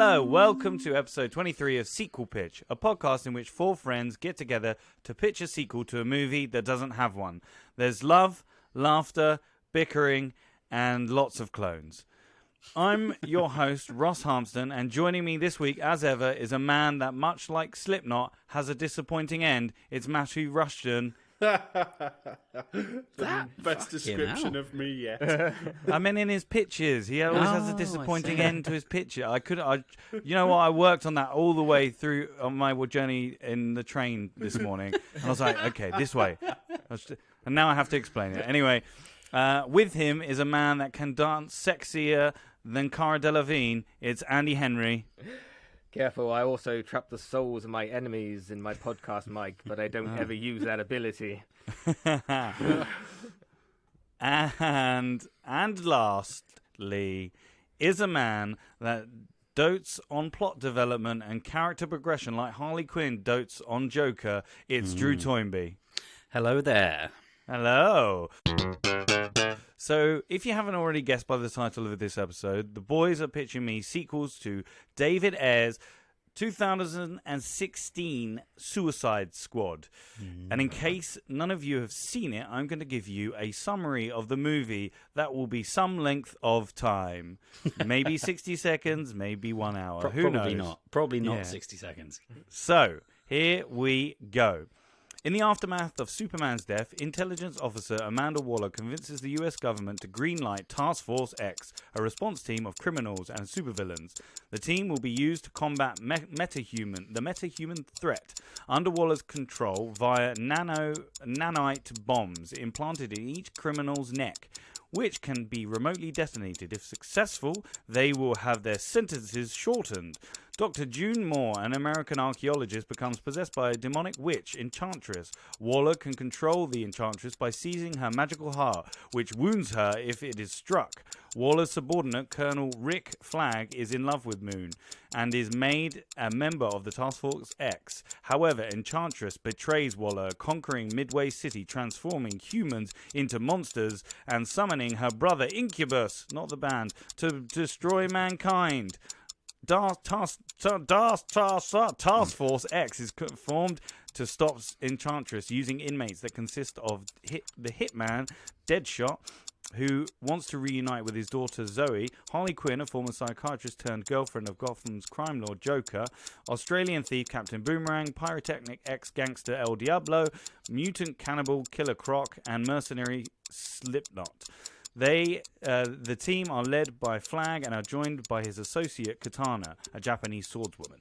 Hello, welcome to episode 23 of Sequel Pitch, a podcast in which four friends get together to pitch a sequel to a movie that doesn't have one. There's love, laughter, bickering, and lots of clones. I'm your host, Ross Harmston, and joining me this week, as ever, is a man that, much like Slipknot, has a disappointing end. It's Matthew Rushton. The best description of me yet. I mean, in his pictures, he always has a disappointing end to his picture. You know what? I worked on that all the way through on my journey in the train this morning. And I was like, okay, this way. And now I have to explain it. Anyway, with him is a man that can dance sexier than Cara Delevingne. It's Andy Henry. Careful, I also trap the souls of my enemies in my podcast mic, but I don't ever use that ability. And lastly is a man that dotes on plot development and character progression like Harley Quinn dotes on Joker. It's Drew Toynbee. Hello there. Hello. So, if you haven't already guessed by the title of this episode, the boys are pitching me sequels to David Ayer's 2016 Suicide Squad. And in case none of you have seen it, I'm going to give you a summary of the movie that will be some length of time. Maybe 60 seconds, maybe 1 hour. Who knows? Probably not 60 seconds. So, here we go. In the aftermath of Superman's death, intelligence officer Amanda Waller convinces the US government to greenlight Task Force X, a response team of criminals and supervillains. The team will be used to combat the metahuman threat under Waller's control via nanite bombs implanted in each criminal's neck, which can be remotely detonated. If successful, they will have their sentences shortened. Dr. June Moore, an American archaeologist, becomes possessed by a demonic witch enchantress. Waller can control the enchantress by seizing her magical heart, which wounds her if it is struck. Waller's subordinate, Colonel Rick Flag, is in love with Moon and is made a member of the Task Force X. However, Enchantress betrays Waller, conquering Midway City, transforming humans into monsters, and summoning her brother Incubus, not the band, to destroy mankind. Task Force X is formed to stop Enchantress using inmates that consist of the hitman, Deadshot, who wants to reunite with his daughter Zoe, Harley Quinn, a former psychiatrist turned girlfriend of Gotham's crime lord Joker, Australian thief Captain Boomerang, pyrotechnic ex-gangster El Diablo, mutant cannibal Killer Croc, and mercenary Slipknot. The team are led by Flag and are joined by his associate Katana, a Japanese swordswoman.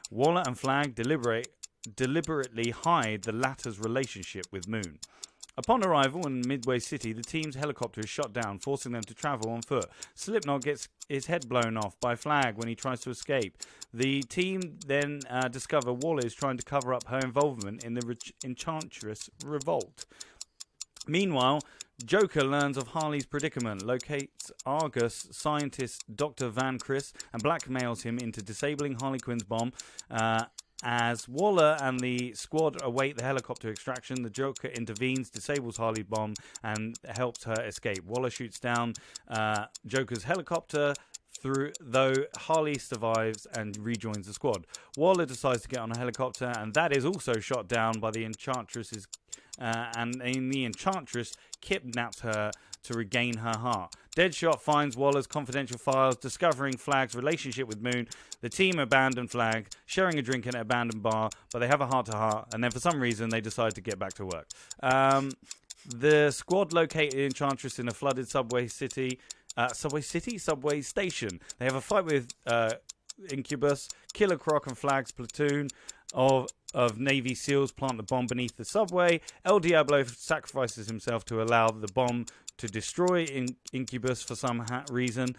Waller and Flag deliberately hide the latter's relationship with Moon. Upon arrival in Midway City, the team's helicopter is shot down, forcing them to travel on foot. Slipknot gets his head blown off by Flag when he tries to escape. The team then discover Waller is trying to cover up her involvement in the Enchantress revolt. Meanwhile, Joker learns of Harley's predicament, locates Argus scientist Dr. Van Chris, and blackmails him into disabling Harley Quinn's bomb. As Waller and the squad await the helicopter extraction, the Joker intervenes, disables Harley's bomb, and helps her escape. Waller shoots down Joker's helicopter, though Harley survives and rejoins the squad. Waller decides to get on a helicopter, and that is also shot down by the Enchantress's and the Enchantress kidnaps her to regain her heart. Deadshot finds Waller's confidential files, discovering Flag's relationship with Moon. The team abandon Flag, sharing a drink in an abandoned bar, but they have a heart-to-heart, and then for some reason they decide to get back to work. The squad located Enchantress in a flooded subway station. They have a fight with Incubus. Killer Croc and Flag's platoon of Navy SEALs plant the bomb beneath the subway. El Diablo sacrifices himself to allow the bomb to destroy Incubus for some reason.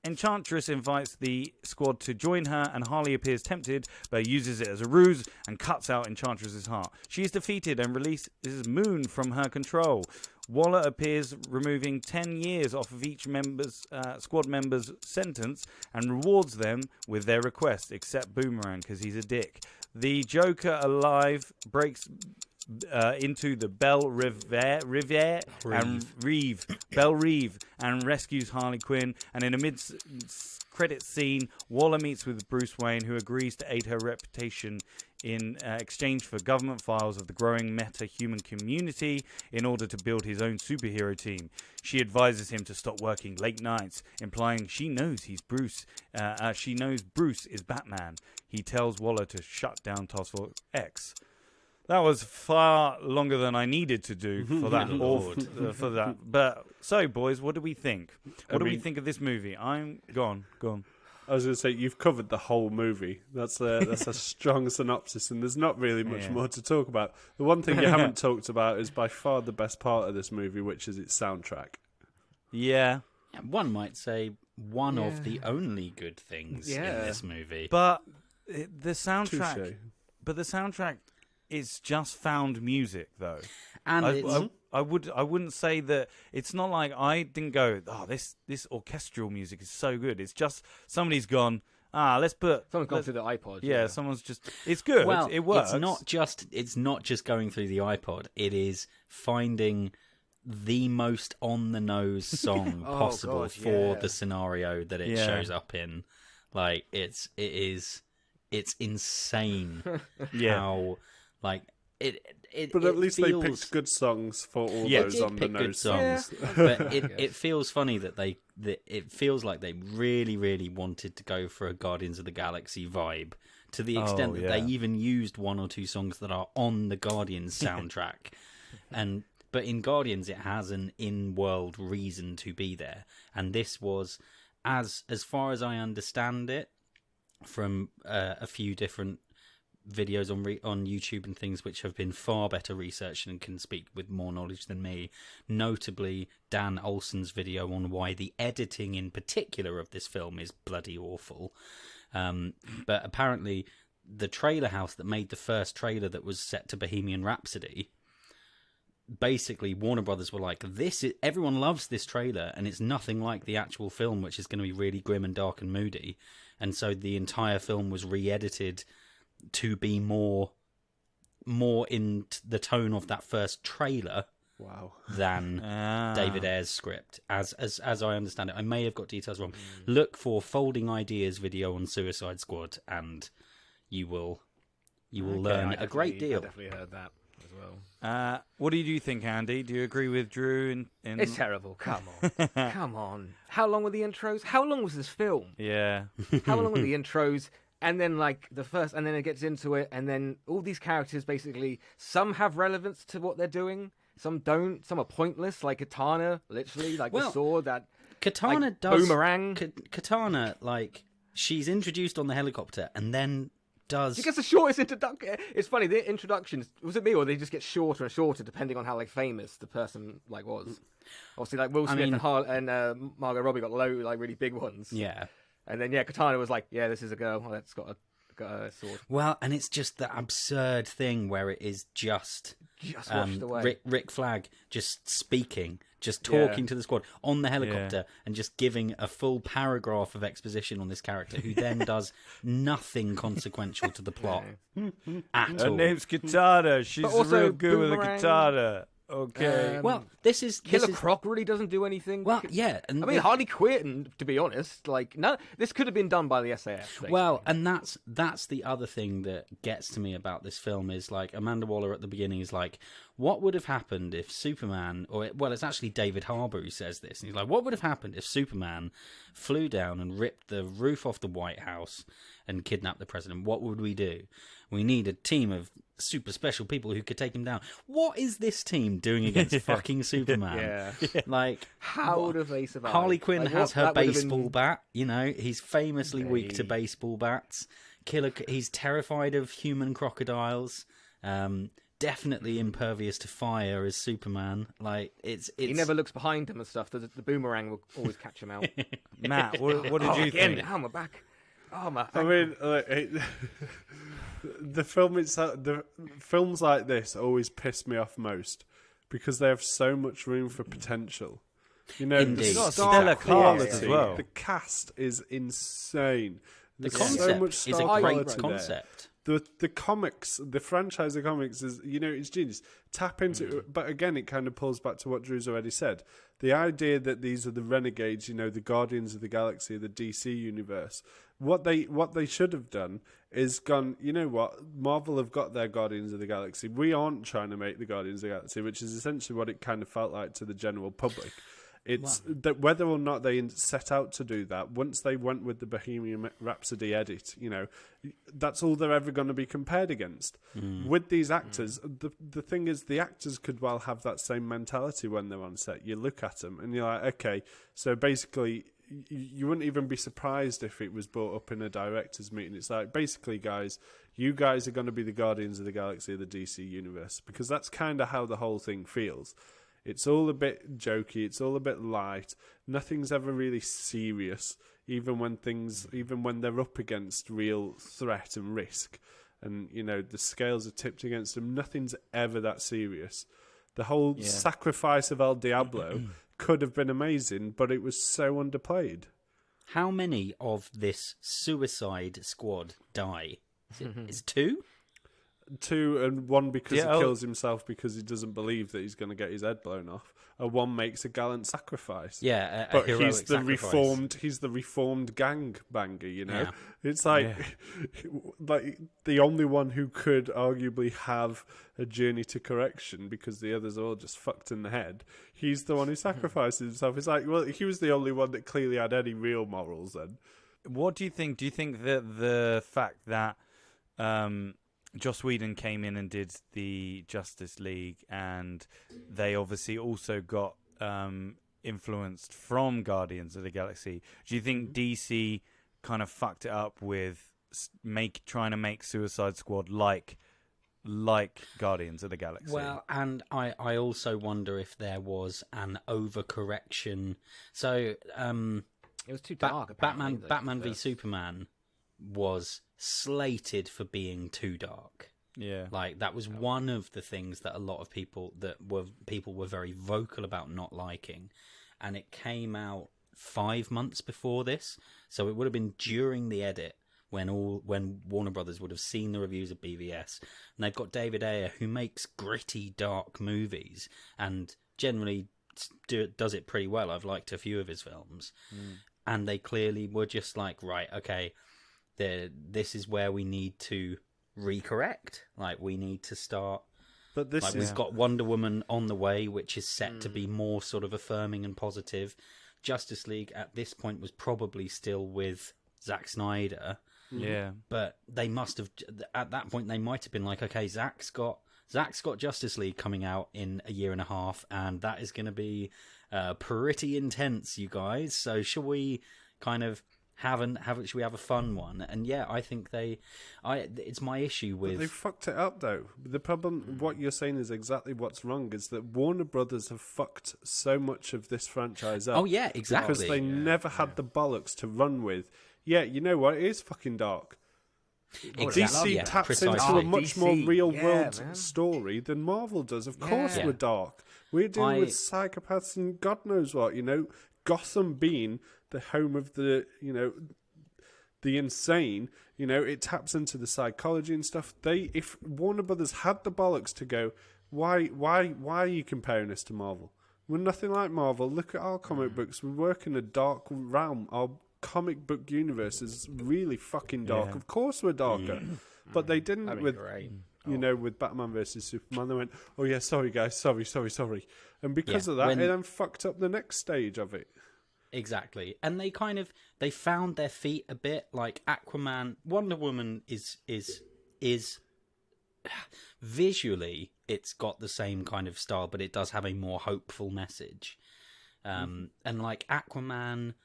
Enchantress invites the squad to join her, and Harley appears tempted, but uses it as a ruse and cuts out Enchantress's heart. She is defeated and releases Moon from her control. Waller appears, removing 10 years off of each squad member's sentence, and rewards them with their request, except Boomerang, because he's a dick. The Joker, alive, breaks into the Belle Riviere and Belle Reeve, and rescues Harley Quinn. And in a mid-credit scene, Waller meets with Bruce Wayne, who agrees to aid her reputation in exchange for government files of the growing meta-human community in order to build his own superhero team. She advises him to stop working late nights, implying she knows he's Bruce. She knows Bruce is Batman. He tells Waller to shut down Task Force X. That was far longer than I needed to do for that. For that. But so, boys, what do we think? What do we think of this movie? I'm gone. I was going to say, you've covered the whole movie. That's a strong synopsis, and there's not really much more to talk about. The one thing you haven't talked about is by far the best part of this movie, which is its soundtrack. Yeah. One might say one of the only good things in this movie. But the soundtrack... Touché. But the soundtrack is just found music, though. And I wouldn't say that. It's not like I didn't go, this orchestral music is so good. It's just somebody's gone, let's put... Someone's gone through the iPod. Yeah, someone's just... It's good. Well, it works. It's not just going through the iPod. It is finding the most on-the-nose song possible for the scenario that it shows up in. Like, it's insane how... Like but at least feels... they picked good songs for all those on the nose songs. Yeah. But it feels funny that it feels like they really, really wanted to go for a Guardians of the Galaxy vibe, to the extent that they even used one or two songs that are on the Guardians soundtrack. But in Guardians, it has an in-world reason to be there, and this was, as far as I understand it, from a few different videos on YouTube and things which have been far better researched and can speak with more knowledge than me, notably Dan Olsen's video on why the editing in particular of this film is bloody awful. But apparently the trailer house that made the first trailer that was set to Bohemian Rhapsody, basically Warner Brothers were like, everyone loves this trailer and it's nothing like the actual film, which is going to be really grim and dark and moody. And so the entire film was re-edited to be more in the tone of that first trailer than David Ayer's script, as I understand it. I may have got details wrong. Look for Folding Ideas video on Suicide Squad, and you will learn a great deal. I definitely heard that as well. What do you think, Andy? Do you agree with Drew? It's terrible. Come on. Come on. How long were the intros? How long was this film? Yeah. How long were the intros? And then, like, and then it gets into it, and then all these characters, basically, some have relevance to what they're doing, some don't, some are pointless, like Katana, literally, like the sword that... Katana like, does... Boomerang. Katana, like, she's introduced on the helicopter, and then does... She gets the shortest introduction. It's funny, the introductions, was it me, or they just get shorter and shorter, depending on how, like, famous the person, like, was? Obviously, like, Will Smith and Margot Robbie got really big ones. Yeah. And then, Katana was like, this is a girl that's got a sword. Well, and it's just that absurd thing where it is just washed away. Rick Flag just speaking, just talking to the squad on the helicopter and just giving a full paragraph of exposition on this character who then does nothing consequential to the plot at all. Her name's Katana. She's real good with a katana. Okay. Well, this is Killer Croc really doesn't do anything. Well, yeah, and I mean, Harley Quinn, to be honest, like this could have been done by the SAS. Basically. Well, and that's the other thing that gets to me about this film is like Amanda Waller at the beginning is like, what would have happened if Superman, it's actually David Harbour who says this, and he's like, what would have happened if Superman flew down and ripped the roof off the White House and kidnapped the president? What would we do? We need a team of super special people who could take him down. What is this team doing against fucking Superman? Like, how would have they survived? Harley Quinn has her baseball bat. You know, he's famously weak to baseball bats. He's terrified of human crocodiles. Definitely impervious to fire as Superman. Like, it's he never looks behind him and stuff. The boomerang will always catch him out. Matt, what did you think? Oh, my back. Oh my! I mean, the films like this always piss me off most because they have so much room for potential. You know, Indeed. the Stellar quality, cast as well. The cast is insane. The There's concept so much is a star great quality concept. the comics, the franchise of comics is, it's genius. Tap into it, but again, it kind of pulls back to what Drew's already said. The idea that these are the renegades, the Guardians of the Galaxy, the DC universe. What they should have done is gone, you know what, Marvel have got their Guardians of the Galaxy. We aren't trying to make the Guardians of the Galaxy, which is essentially what it kind of felt like to the general public. It's that whether or not they set out to do that, once they went with the Bohemian Rhapsody edit, that's all they're ever going to be compared against. With these actors, the thing is, the actors could well have that same mentality when they're on set. You look at them and you're like, okay, so basically, you wouldn't even be surprised if it was brought up in a director's meeting. It's like, basically, guys, you guys are going to be the Guardians of the Galaxy of the DC universe, because that's kind of how the whole thing feels. It's all a bit jokey. It's all a bit light. Nothing's ever really serious, even when they're up against real threat and risk, and the scales are tipped against them. Nothing's ever that serious. The whole sacrifice of El Diablo could have been amazing, but it was so underplayed. How many of this Suicide Squad die? Is it 2? 2, and 1 because he kills himself because he doesn't believe that he's going to get his head blown off. And 1 makes a gallant sacrifice. Yeah, but heroic he's the sacrifice. He's the reformed gang banger. Yeah. It's like like the only one who could arguably have a journey to correction, because the others are all just fucked in the head. He's the one who sacrifices himself. It's like, well, he was the only one that clearly had any real morals. Then, what do you think? Do you think that the fact that Joss Whedon came in and did the Justice League, and they obviously also got influenced from Guardians of the Galaxy, do you think DC kind of fucked it up with trying to make Suicide Squad like Guardians of the Galaxy? Well, and I also wonder if there was an overcorrection. So it was too dark. Batman v Superman was slated for being too dark. Yeah, like that was one of the things that a lot of people were very vocal about not liking, and it came out 5 months before this, so it would have been during the edit when Warner Brothers would have seen the reviews of BVS, and they've got David Ayer, who makes gritty, dark movies and generally does it pretty well. I've liked a few of his films, and they clearly were just like, right, okay, this is where we need to recorrect. Like, we need to start. But we've got Wonder Woman on the way, which is set to be more sort of affirming and positive. Justice League at this point was probably still with Zack Snyder. Yeah, but they must have, at that point they might have been like, okay, Zack's got Justice League coming out in a year and a half, and that is going to be pretty intense, you guys. So shall we kind of should we have a fun one? And yeah, I think it's my issue with... But they fucked it up, though. The problem, what you're saying is exactly what's wrong, is that Warner Brothers have fucked so much of this franchise up. Oh, yeah, exactly. Because they never had the bollocks to run with. Yeah, you know what? It is fucking dark. Exactly. DC taps into a much more real-world story than Marvel does. Of course we're dark. We're dealing with psychopaths and God knows what, Gotham being the home of the insane, it taps into the psychology and stuff. If Warner Brothers had the bollocks to go, why are you comparing us to Marvel? We're nothing like Marvel. Look at our comic books. We work in a dark realm. Our comic book universe is really fucking dark. Of course we're darker. But they didn't with with Batman versus Superman. They went, oh yeah, sorry guys, sorry. And because of that, it then fucked up the next stage of it. Exactly. And they found their feet a bit. Like Aquaman, Wonder Woman is visually, it's got the same kind of style, but it does have a more hopeful message. And like Aquaman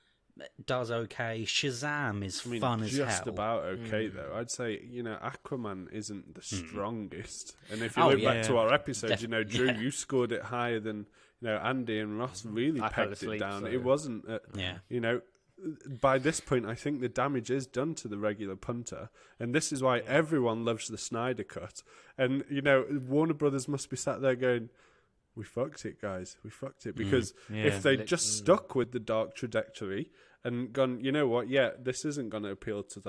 does okay. Shazam is fun as hell. Just about okay though. I'd say Aquaman isn't the strongest. And if you look back to our episode, Drew, you scored it higher than Andy and Ross really pegged it down. So. It wasn't. By this point, I think the damage is done to the regular punter, and this is why everyone loves the Snyder cut. And Warner Brothers must be sat there going, we fucked it, guys. We fucked it. Because Yeah. if they'd just stuck with the dark trajectory and gone, you know what, yeah, this isn't going to appeal to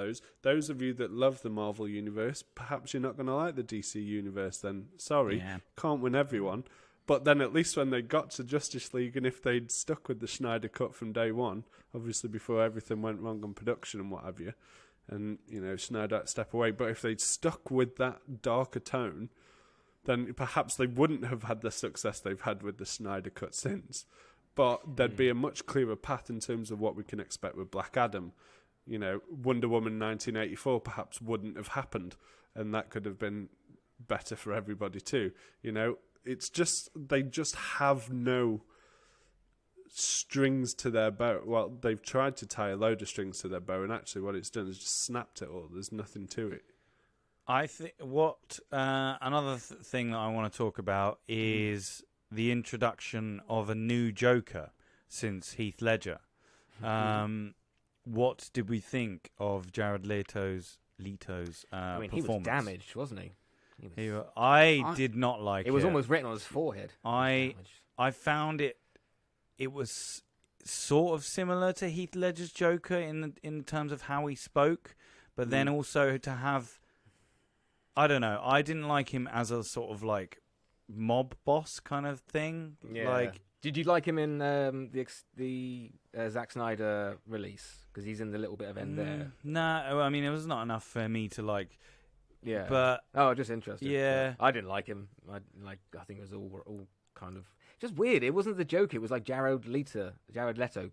those of you that love the Marvel Universe, perhaps you're not going to like the DC Universe then. Sorry, can't win everyone. But then at least when they got to Justice League, and if they'd stuck with the Snyder Cut from day one, obviously before everything went wrong on production and what have you, and, you know, Snyder had to step away, but if they'd stuck with that darker tone, then perhaps they wouldn't have had the success they've had with the Snyder Cut since. But there'd be a much clearer path in terms of what we can expect with Black Adam. You know, Wonder Woman 1984 perhaps wouldn't have happened, and that could have been better for everybody too. You know, it's just, they just have no strings to their bow. Well, they've tried to tie a load of strings to their bow, and actually what it's done is just snapped it all. There's nothing to it. I think what another thing that I want to talk about is the introduction of a new Joker since Heath Ledger. What did we think of Jared Leto's performance? He was damaged, wasn't he? I did not like it. It was almost written on his forehead. I found it was sort of similar to Heath Ledger's Joker in terms of how he spoke, but then also to have, I don't know, I didn't like him as a sort of like mob boss kind of thing. Yeah. Like, did you like him in the Zack Snyder release? Because he's in the little bit of end there. No, I mean, it was not enough for me to like. Yeah. But just interested. Yeah. I didn't like him. I think it was all kind of just weird. It wasn't the Joker. It was like Jared Leto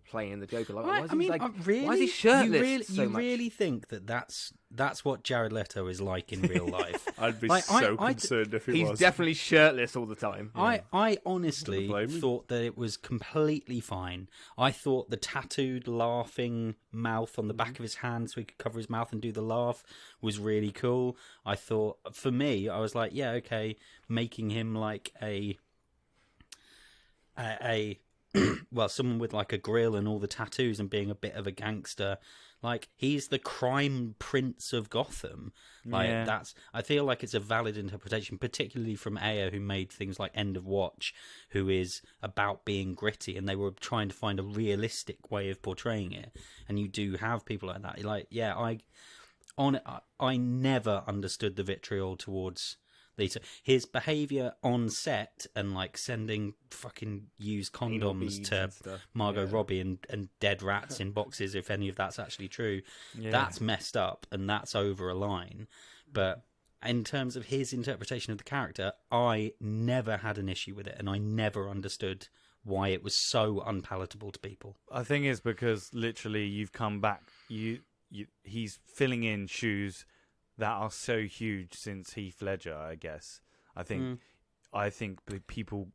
playing the Joker. Like, Right, why is he shirtless? You really think that that's what Jared Leto is like in real life? I'd be concerned if he was. He's definitely shirtless all the time. I honestly thought that it was completely fine. I thought the tattooed laughing mouth on the back of his hand so he could cover his mouth and do the laugh was really cool. I thought, for me, I was like, yeah, okay, making him like a well, someone with like a grill and all the tattoos and being a bit of a gangster. Like, he's the crime prince of Gotham. Like, I feel like it's a valid interpretation, particularly from Ayer, who made things like End of Watch, who is about being gritty, and they were trying to find a realistic way of portraying it. And you do have people like that. Like, yeah, I never understood the vitriol towards Lisa. His behaviour on set and like sending fucking used condoms to Margot Robbie and dead rats in boxes, if any of that's actually true, that's messed up and that's over a line. But in terms of his interpretation of the character, I never had an issue with it, and I never understood why it was so unpalatable to people. I think it's because literally you've come back. He's filling in shoes that are so huge since Heath Ledger, I guess. I think people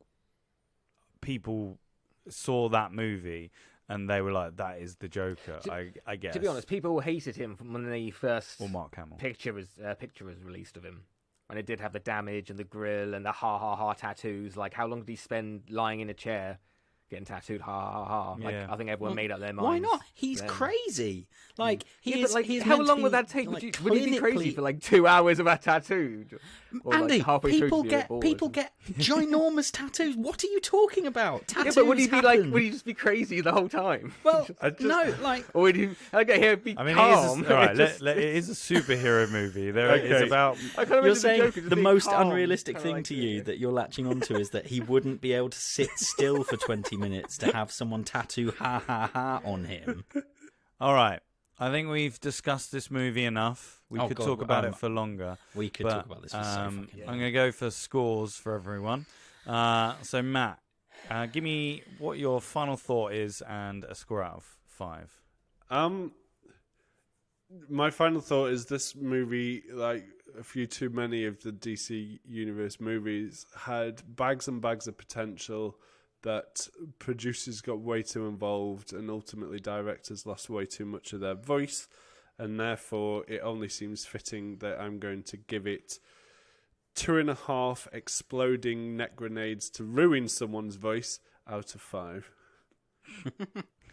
saw that movie and they were like, "That is the Joker." I guess. To be honest, people hated him from when the first Mark Hamill picture was released of him, and it did have the damage and the grill and the ha ha ha tattoos. Like, how long did he spend lying in a chair getting tattooed? Ha ha ha. Like, I think everyone made up their minds. Why not? He's crazy. Like, how long would that take? Like, would he be crazy for like 2 hours of a tattoo? Or Andy, like halfway people through get ginormous tattoos. What are you talking about? Tattoos but would he be happen. would he just be crazy the whole time? Well, no, like, or would he? Okay, he'd be calm. It is a superhero movie. It's about. You're saying the most unrealistic thing to you that you're latching onto is that he wouldn't be able to sit still for 20 minutes to have someone tattoo ha ha ha on him. All right. I think we've discussed this movie enough. We could talk about it for longer. We could talk about this for so fucking long. I'm going to go for scores for everyone. So, Matt, give me what your final thought is and a score out of 5. My final thought is this movie, like a few too many of the DC Universe movies, had bags and bags of potential that producers got way too involved and ultimately directors lost way too much of their voice, and therefore it only seems fitting that I'm going to give it 2.5 exploding net grenades to ruin someone's voice out of 5.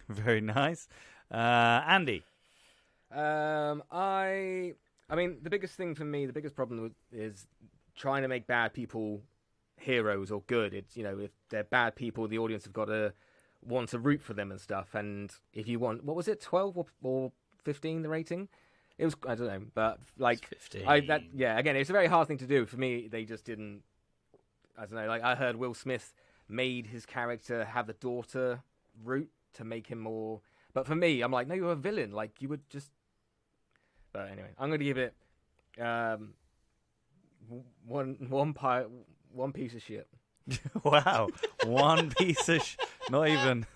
Very nice. Andy? I mean, the biggest thing for me, the biggest problem is trying to make bad people heroes or good. It's, if they're bad people, the audience have got to want to root for them and stuff. And if you want, what was it, 12 or 15, the rating? It was, I don't know, but like, 15. Again, it's a very hard thing to do. For me, they just didn't, I don't know, like I heard Will Smith made his character have the daughter route to make him more, but for me, I'm like, no, you're a villain, like you would just, but anyway, I'm going to give it one piece of shit. Wow, one piece of not even.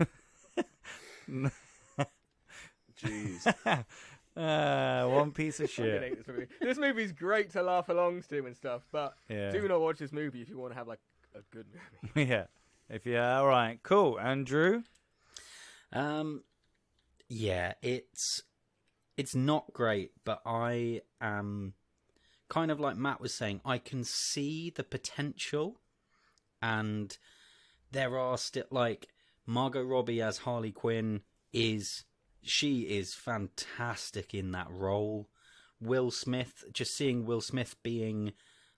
Jeez. One piece of I shit. hate this movie. This movie's great to laugh along to and stuff, but Yeah. do not watch this movie if you want to have like a good movie. Yeah. All right. Cool. Andrew. Yeah, it's not great, but I am kind of like Matt was saying. I can see the potential, and there are still like Margot Robbie as Harley Quinn she is fantastic in that role. Will Smith, just seeing Will Smith being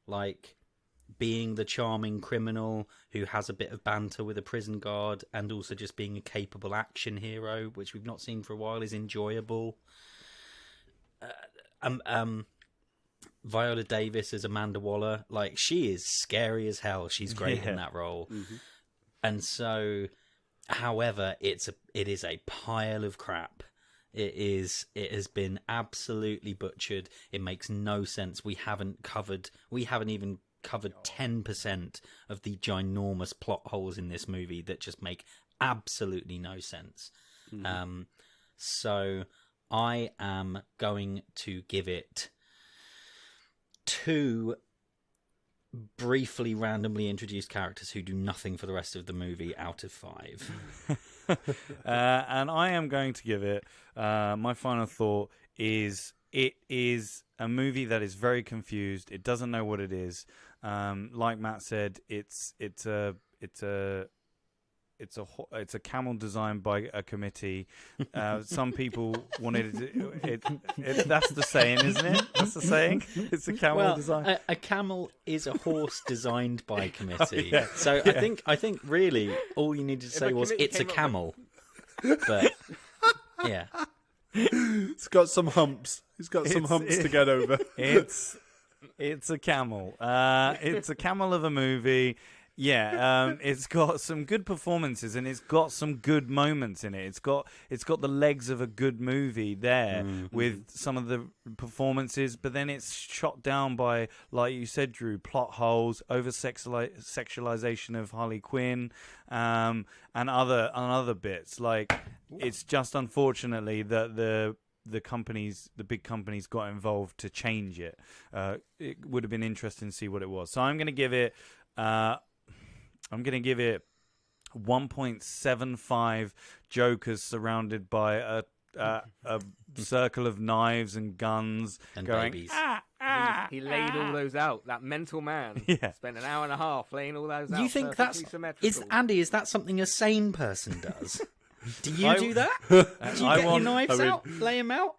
the charming criminal who has a bit of banter with a prison guard, and also just being a capable action hero, which we've not seen for a while, is enjoyable. Viola Davis as Amanda Waller, like, she is scary as hell. She's great in that role. Mm-hmm. And so, however, it is a pile of crap. It has been absolutely butchered. It makes no sense. We haven't even covered 10% of the ginormous plot holes in this movie that just make absolutely no sense. Mm-hmm. So I am going to give it 2 briefly randomly introduced characters who do nothing for the rest of the movie out of 5. And I am going to give it, my final thought is, it is a movie that is very confused. It doesn't know what it is. Like Matt said, it's a camel designed by a committee. Some people wanted it. That's the saying, isn't it? That's the saying. It's a camel design. A camel is a horse designed by a committee. So I think really all you needed to say was it's a camel. But yeah, it's got some humps. It's got some humps to get over. It's a camel. It's a camel of a movie. Yeah, it's got some good performances and it's got some good moments in it. It's got the legs of a good movie there with some of the performances, but then it's shot down by, like you said, Drew, plot holes, over sexualization of Harley Quinn, and other bits. Like, it's just unfortunately that the big companies got involved to change it. It would have been interesting to see what it was. So I'm going to give it 1.75 Jokers surrounded by a circle of knives and guns and going, babies. He laid all those out. That mental man spent an hour and a half laying all those out. You think that's Andy? Is that something a sane person does? Do you do that? Do you get your knives out, lay them out?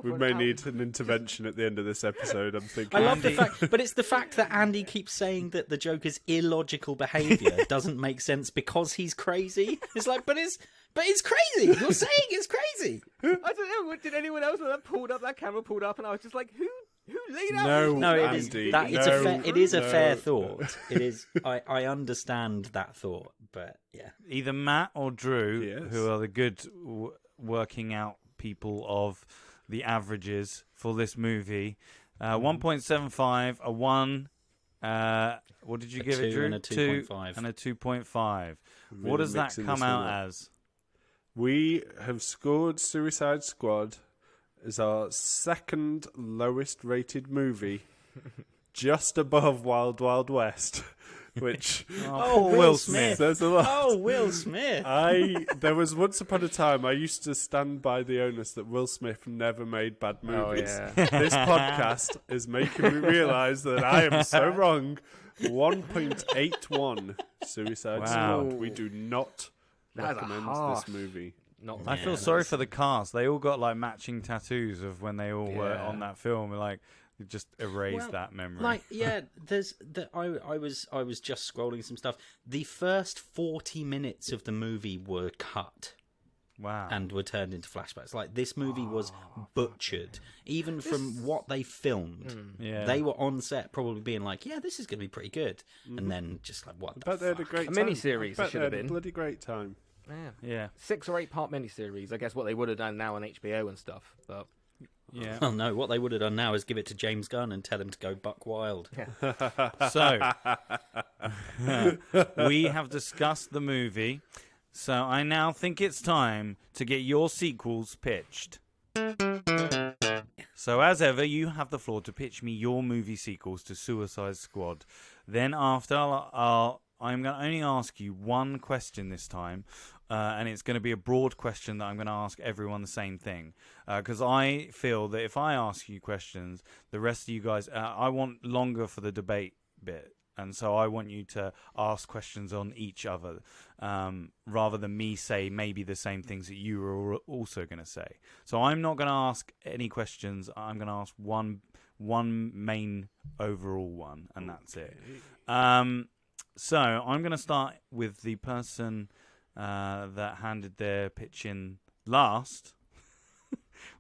We may need an intervention at the end of this episode, I'm thinking. I love the fact, but it's the fact that Andy keeps saying that the Joker's illogical behaviour doesn't make sense because he's crazy. It's like, but it's crazy. You're saying it's crazy. I don't know. Did anyone else that camera pulled up, and I was just like, who laid out? No, it is a fair thought. It is. I understand that thought, but yeah. Either Matt or Drew, who are the good working out people of the averages for this movie, 1.75, a 1. What did you give it, Drew? And a 2.5. And a 2.5. What does that come out as? We have scored Suicide Squad as our second lowest rated movie, just above Wild Wild West. Which Will Smith says a lot. Oh, Will Smith. There was once upon a time I used to stand by the onus that Will Smith never made bad movies. Oh, yeah. This podcast is making me realise that I am so wrong. 1.81 Suicide Squad. We do not recommend this movie. I feel sorry for the cast. They all got like matching tattoos of when they all were on that film. Like, just erase that memory. Like, yeah, I was just scrolling some stuff. The first 40 minutes of the movie were cut. Wow. And were turned into flashbacks. Like, this movie was butchered. Even from what they filmed. They were on set probably being like, yeah, this is going to be pretty good. And then just like, what the fuck? They had a great time. Miniseries, it should have They had been. a bloody great time. Yeah. 6 or 8 part miniseries. I guess what they would have done now on HBO and stuff. But Yeah. Oh no, what they would have done now is give it to James Gunn and tell him to go buck wild. So, we have discussed the movie. So I now think it's time to get your sequels pitched. So as ever, you have the floor to pitch me your movie sequels to Suicide Squad. Then after, I'm going to only ask you one question this time, and it's going to be a broad question that I'm going to ask everyone the same thing. Because I feel that if I ask you questions, the rest of you guys, I want longer for the debate bit. And so I want you to ask questions on each other, rather than me say maybe the same things that you were also going to say. So I'm not going to ask any questions. I'm going to ask one main overall one, and that's it. So I'm going to start with the person that handed their pitch in last,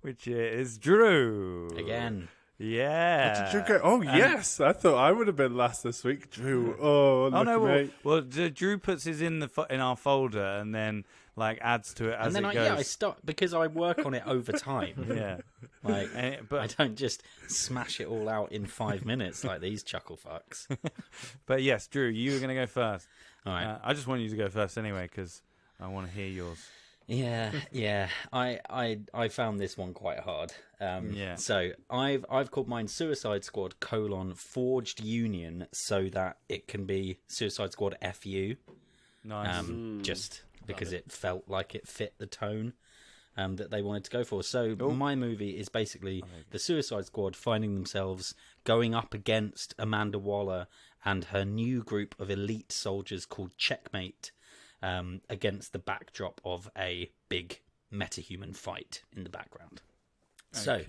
which is Drew. Again. Yeah. Did you go? Oh, yes. I thought I would have been last this week, Drew. Oh, look no. at me. Well, Drew puts his in our folder and then like adds to it as and then it goes. I start because I work on it over time. Yeah. Like, but I don't just smash it all out in 5 minutes like these chuckle fucks. But yes, Drew, you were going to go first. All right. I just want you to go first anyway because I want to hear yours. Yeah. I found this one quite hard. Yeah. So I've called mine Suicide Squad : Forged Union, so that it can be Suicide Squad FU. Nice. Just because it felt like it fit the tone that they wanted to go for. So my movie is basically the Suicide Squad finding themselves going up against Amanda Waller and her new group of elite soldiers called Checkmate. Against the backdrop of a big metahuman fight in the background. So,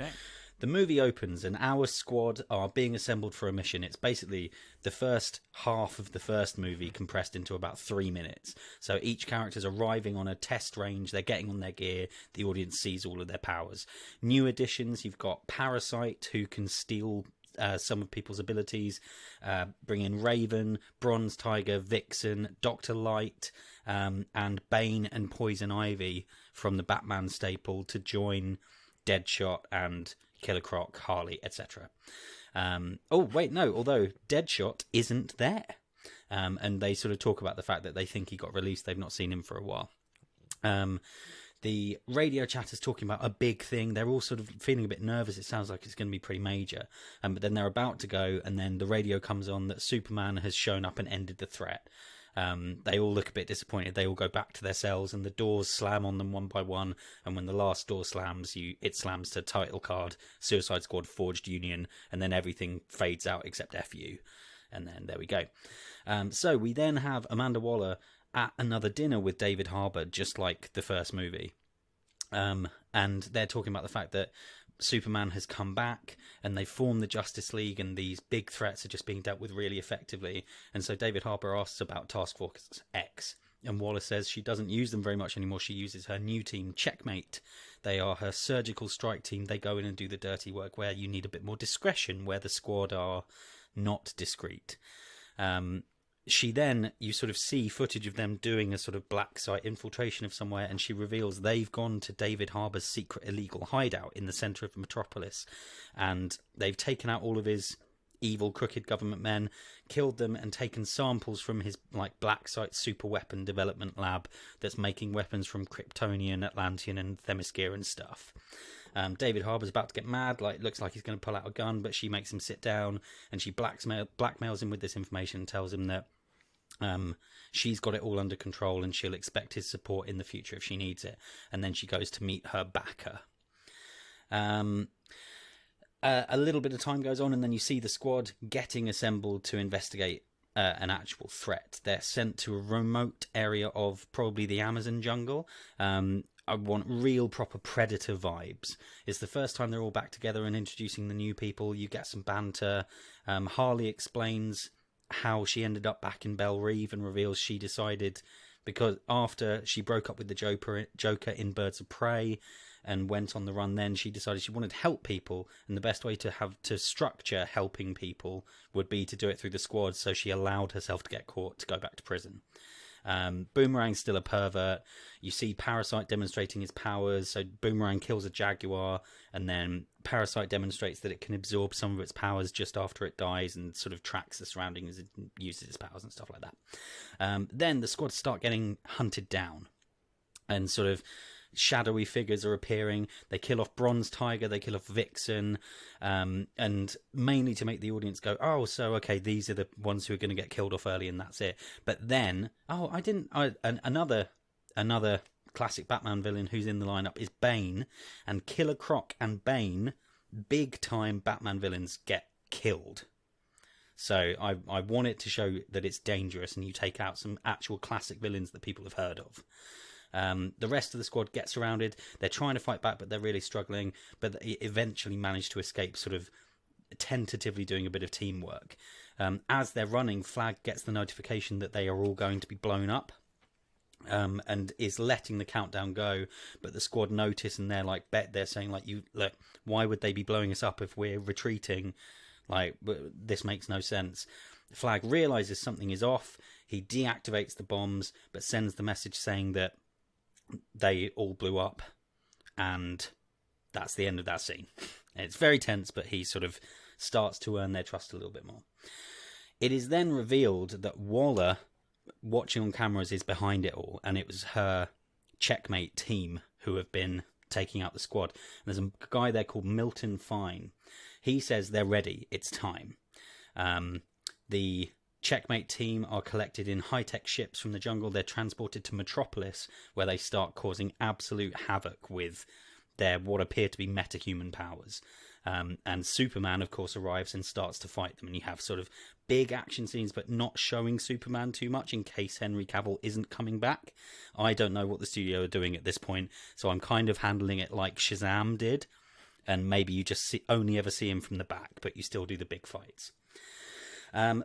the movie opens and our squad are being assembled for a mission. It's basically the first half of the first movie compressed into about 3 minutes. So each character's arriving on a test range, they're getting on their gear, the audience sees all of their powers. New additions, you've got Parasite, who can steal some of people's abilities, bring in Raven, Bronze Tiger, Vixen, Dr. Light, and Bane and Poison Ivy from the Batman staple to join Deadshot and Killer Croc, Harley, etc. Although Deadshot isn't there. And they sort of talk about the fact that they think he got released. They've not seen him for a while. The radio chat is talking about a big thing. They're all sort of feeling a bit nervous. It sounds like it's going to be pretty major. But then they're about to go, and then the radio comes on that Superman has shown up and ended the threat. They all look a bit disappointed. They all go back to their cells, and the doors slam on them one by one. And when the last door slams, it slams to title card, Suicide Squad Forged Union, and then everything fades out except FU. And then there we go. So we then have Amanda Waller at another dinner with David Harbour, just like the first movie. And they're talking about the fact that Superman has come back and they formed the Justice League and these big threats are just being dealt with really effectively. And so David Harbour asks about Task Force X. And Waller says she doesn't use them very much anymore. She uses her new team, Checkmate. They are her surgical strike team. They go in and do the dirty work where you need a bit more discretion, where the squad are not discreet. You sort of see footage of them doing a sort of black site infiltration of somewhere, and she reveals they've gone to David Harbour's secret illegal hideout in the centre of Metropolis, and they've taken out all of his evil, crooked government men, killed them, and taken samples from his like black site super weapon development lab that's making weapons from Kryptonian, Atlantean, and Themysciran stuff. David Harbour's about to get mad, looks like he's going to pull out a gun, but she makes him sit down, and she blackmails him with this information and tells him that she's got it all under control and she'll expect his support in the future if she needs it. And then she goes to meet her backer. A little bit of time goes on, and then you see the squad getting assembled to investigate an actual threat. They're sent to a remote area of probably the Amazon jungle, I want real proper Predator vibes. It's the first time they're all back together and introducing the new people. You get some banter. Harley explains how she ended up back in Belle Reve and reveals she decided, because after she broke up with the Joker in Birds of Prey and went on the run, then she decided she wanted to help people, and the best way to structure helping people would be to do it through the squad. So she allowed herself to get caught to go back to prison. Boomerang's still a pervert. You see Parasite demonstrating his powers. So Boomerang kills a jaguar, and then Parasite demonstrates that it can absorb some of its powers just after it dies and sort of tracks the surroundings and uses its powers and stuff like that. Then the squad start getting hunted down, and sort of shadowy figures are appearing. They kill off Bronze Tiger, they kill off Vixen, and mainly to make the audience go, oh, so okay, these are the ones who are going to get killed off early and that's it. But then, another classic Batman villain who's in the lineup is Bane, and Killer Croc and Bane, big time Batman villains, get killed. So I want it to show that it's dangerous, and you take out some actual classic villains that people have heard of. The rest of the squad gets surrounded. They're trying to fight back, but they're really struggling. But they eventually manage to escape, sort of tentatively doing a bit of teamwork. As they're running, Flag gets the notification that they are all going to be blown up, and is letting the countdown go. But the squad notice, and they're saying, look, why would they be blowing us up if we're retreating? Like, this makes no sense. Flag realizes something is off. He deactivates the bombs, but sends the message saying that they all blew up, and that's the end of that scene. It's very tense, but he sort of starts to earn their trust a little bit more. It is then revealed that Waller, watching on cameras, is behind it all, and it was her checkmate team who have been taking out the squad. And there's a guy there called Milton Fine. He says they're ready, it's time. The Checkmate team are collected in high-tech ships from the jungle. They're transported to Metropolis, where they start causing absolute havoc with their what appear to be metahuman powers. And Superman, of course, arrives and starts to fight them. And you have sort of big action scenes, but not showing Superman too much in case Henry Cavill isn't coming back. I don't know what the studio are doing at this point, so I'm kind of handling it like Shazam did. And maybe you just only ever see him from the back, but you still do the big fights.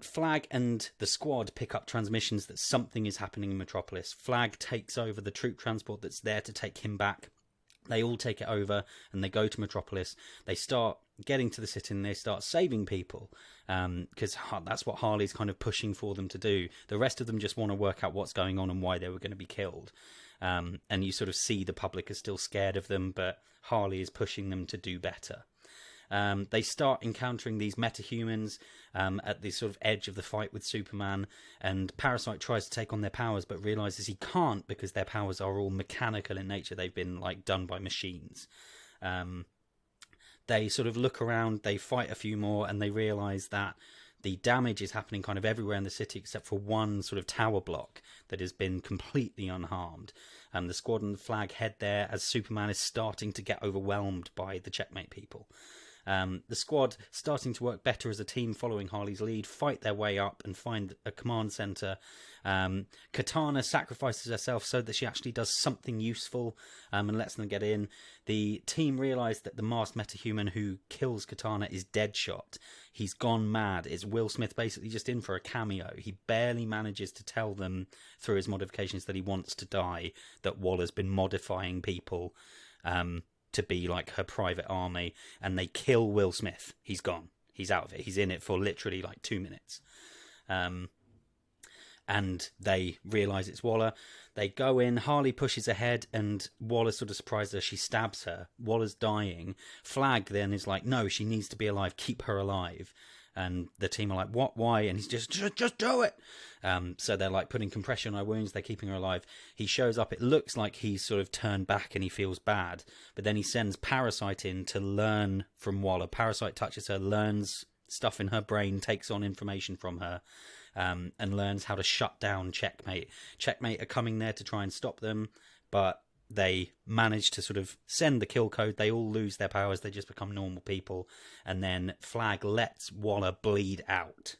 Flag and the squad pick up transmissions that something is happening in Metropolis. Flag takes over the troop transport that's there to take him back. They all take it over and they go to Metropolis. They start getting to the city and they start saving people, because that's what Harley's kind of pushing for them to do. The rest of them just want to work out what's going on and why they were going to be killed. And you sort of see the public is still scared of them, but Harley is pushing them to do better. They start encountering these metahumans at the sort of edge of the fight with Superman, and Parasite tries to take on their powers but realizes he can't because their powers are all mechanical in nature. They've been done by machines. They sort of look around, they fight a few more, and they realize that the damage is happening kind of everywhere in the city except for one sort of tower block that has been completely unharmed. The squad and the Flag head there as Superman is starting to get overwhelmed by the Checkmate people. The squad, starting to work better as a team following Harley's lead, fight their way up and find a command center. Katana sacrifices herself so that she actually does something useful and lets them get in. The team realize that the masked metahuman who kills Katana is Deadshot. He's gone mad. It's Will Smith basically just in for a cameo. He barely manages to tell them through his modifications that he wants to die, that Waller's been modifying people to be like her private army, and they kill Will Smith. He's gone. He's out of it. He's in it for literally 2 minutes. And they realise it's Waller. They go in, Harley pushes ahead, and Waller sort of surprises her. She stabs her. Waller's dying. Flag then is like, no, she needs to be alive. Keep her alive. And the team are like, what, why? And he's just do it. So they're putting compression on her wounds. They're keeping her alive. He shows up. It looks like he's sort of turned back and he feels bad. But then he sends Parasite in to learn from Waller. Parasite touches her, learns stuff in her brain, takes on information from her, and learns how to shut down Checkmate. Checkmate are coming there to try and stop them, but they manage to sort of send the kill code. They all lose their powers. They just become normal people. And then Flag lets Waller bleed out.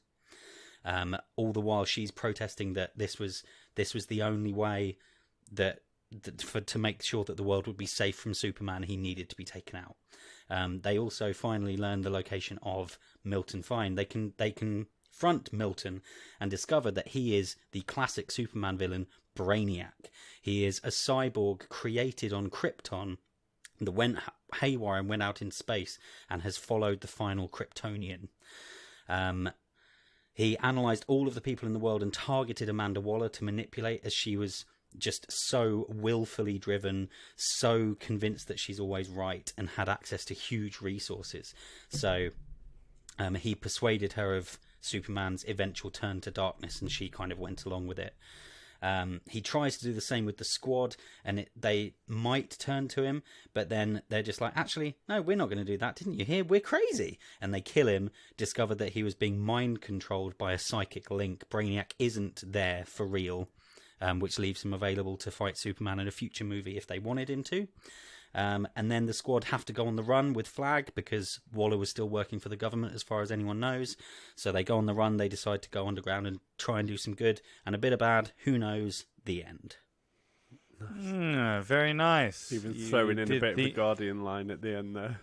All the while she's protesting that this was the only way that to make sure that the world would be safe from Superman, he needed to be taken out. They also finally learned the location of Milton Fine. They confront Milton and discover that he is the classic Superman villain, Brainiac. He is a cyborg created on Krypton that went haywire and went out in space and has followed the final Kryptonian. He analysed all of the people in the world and targeted Amanda Waller to manipulate, as she was just so willfully driven, so convinced that she's always right, and had access to huge resources. So he persuaded her of Superman's eventual turn to darkness, and she kind of went along with it. He tries to do the same with the Squad, and they might turn to him, but then they're just like, actually, no, we're not going to do that. Didn't you hear? We're crazy. And they kill him, discover that he was being mind-controlled by a psychic link. Brainiac isn't there for real, which leaves him available to fight Superman in a future movie if they wanted him to. And then the Squad have to go on the run with Flag because Waller was still working for the government as far as anyone knows. So they go on the run, they decide to go underground and try and do some good and a bit of bad. Who knows? The end. Very nice. Even throwing in a bit of a Guardian line at the end there.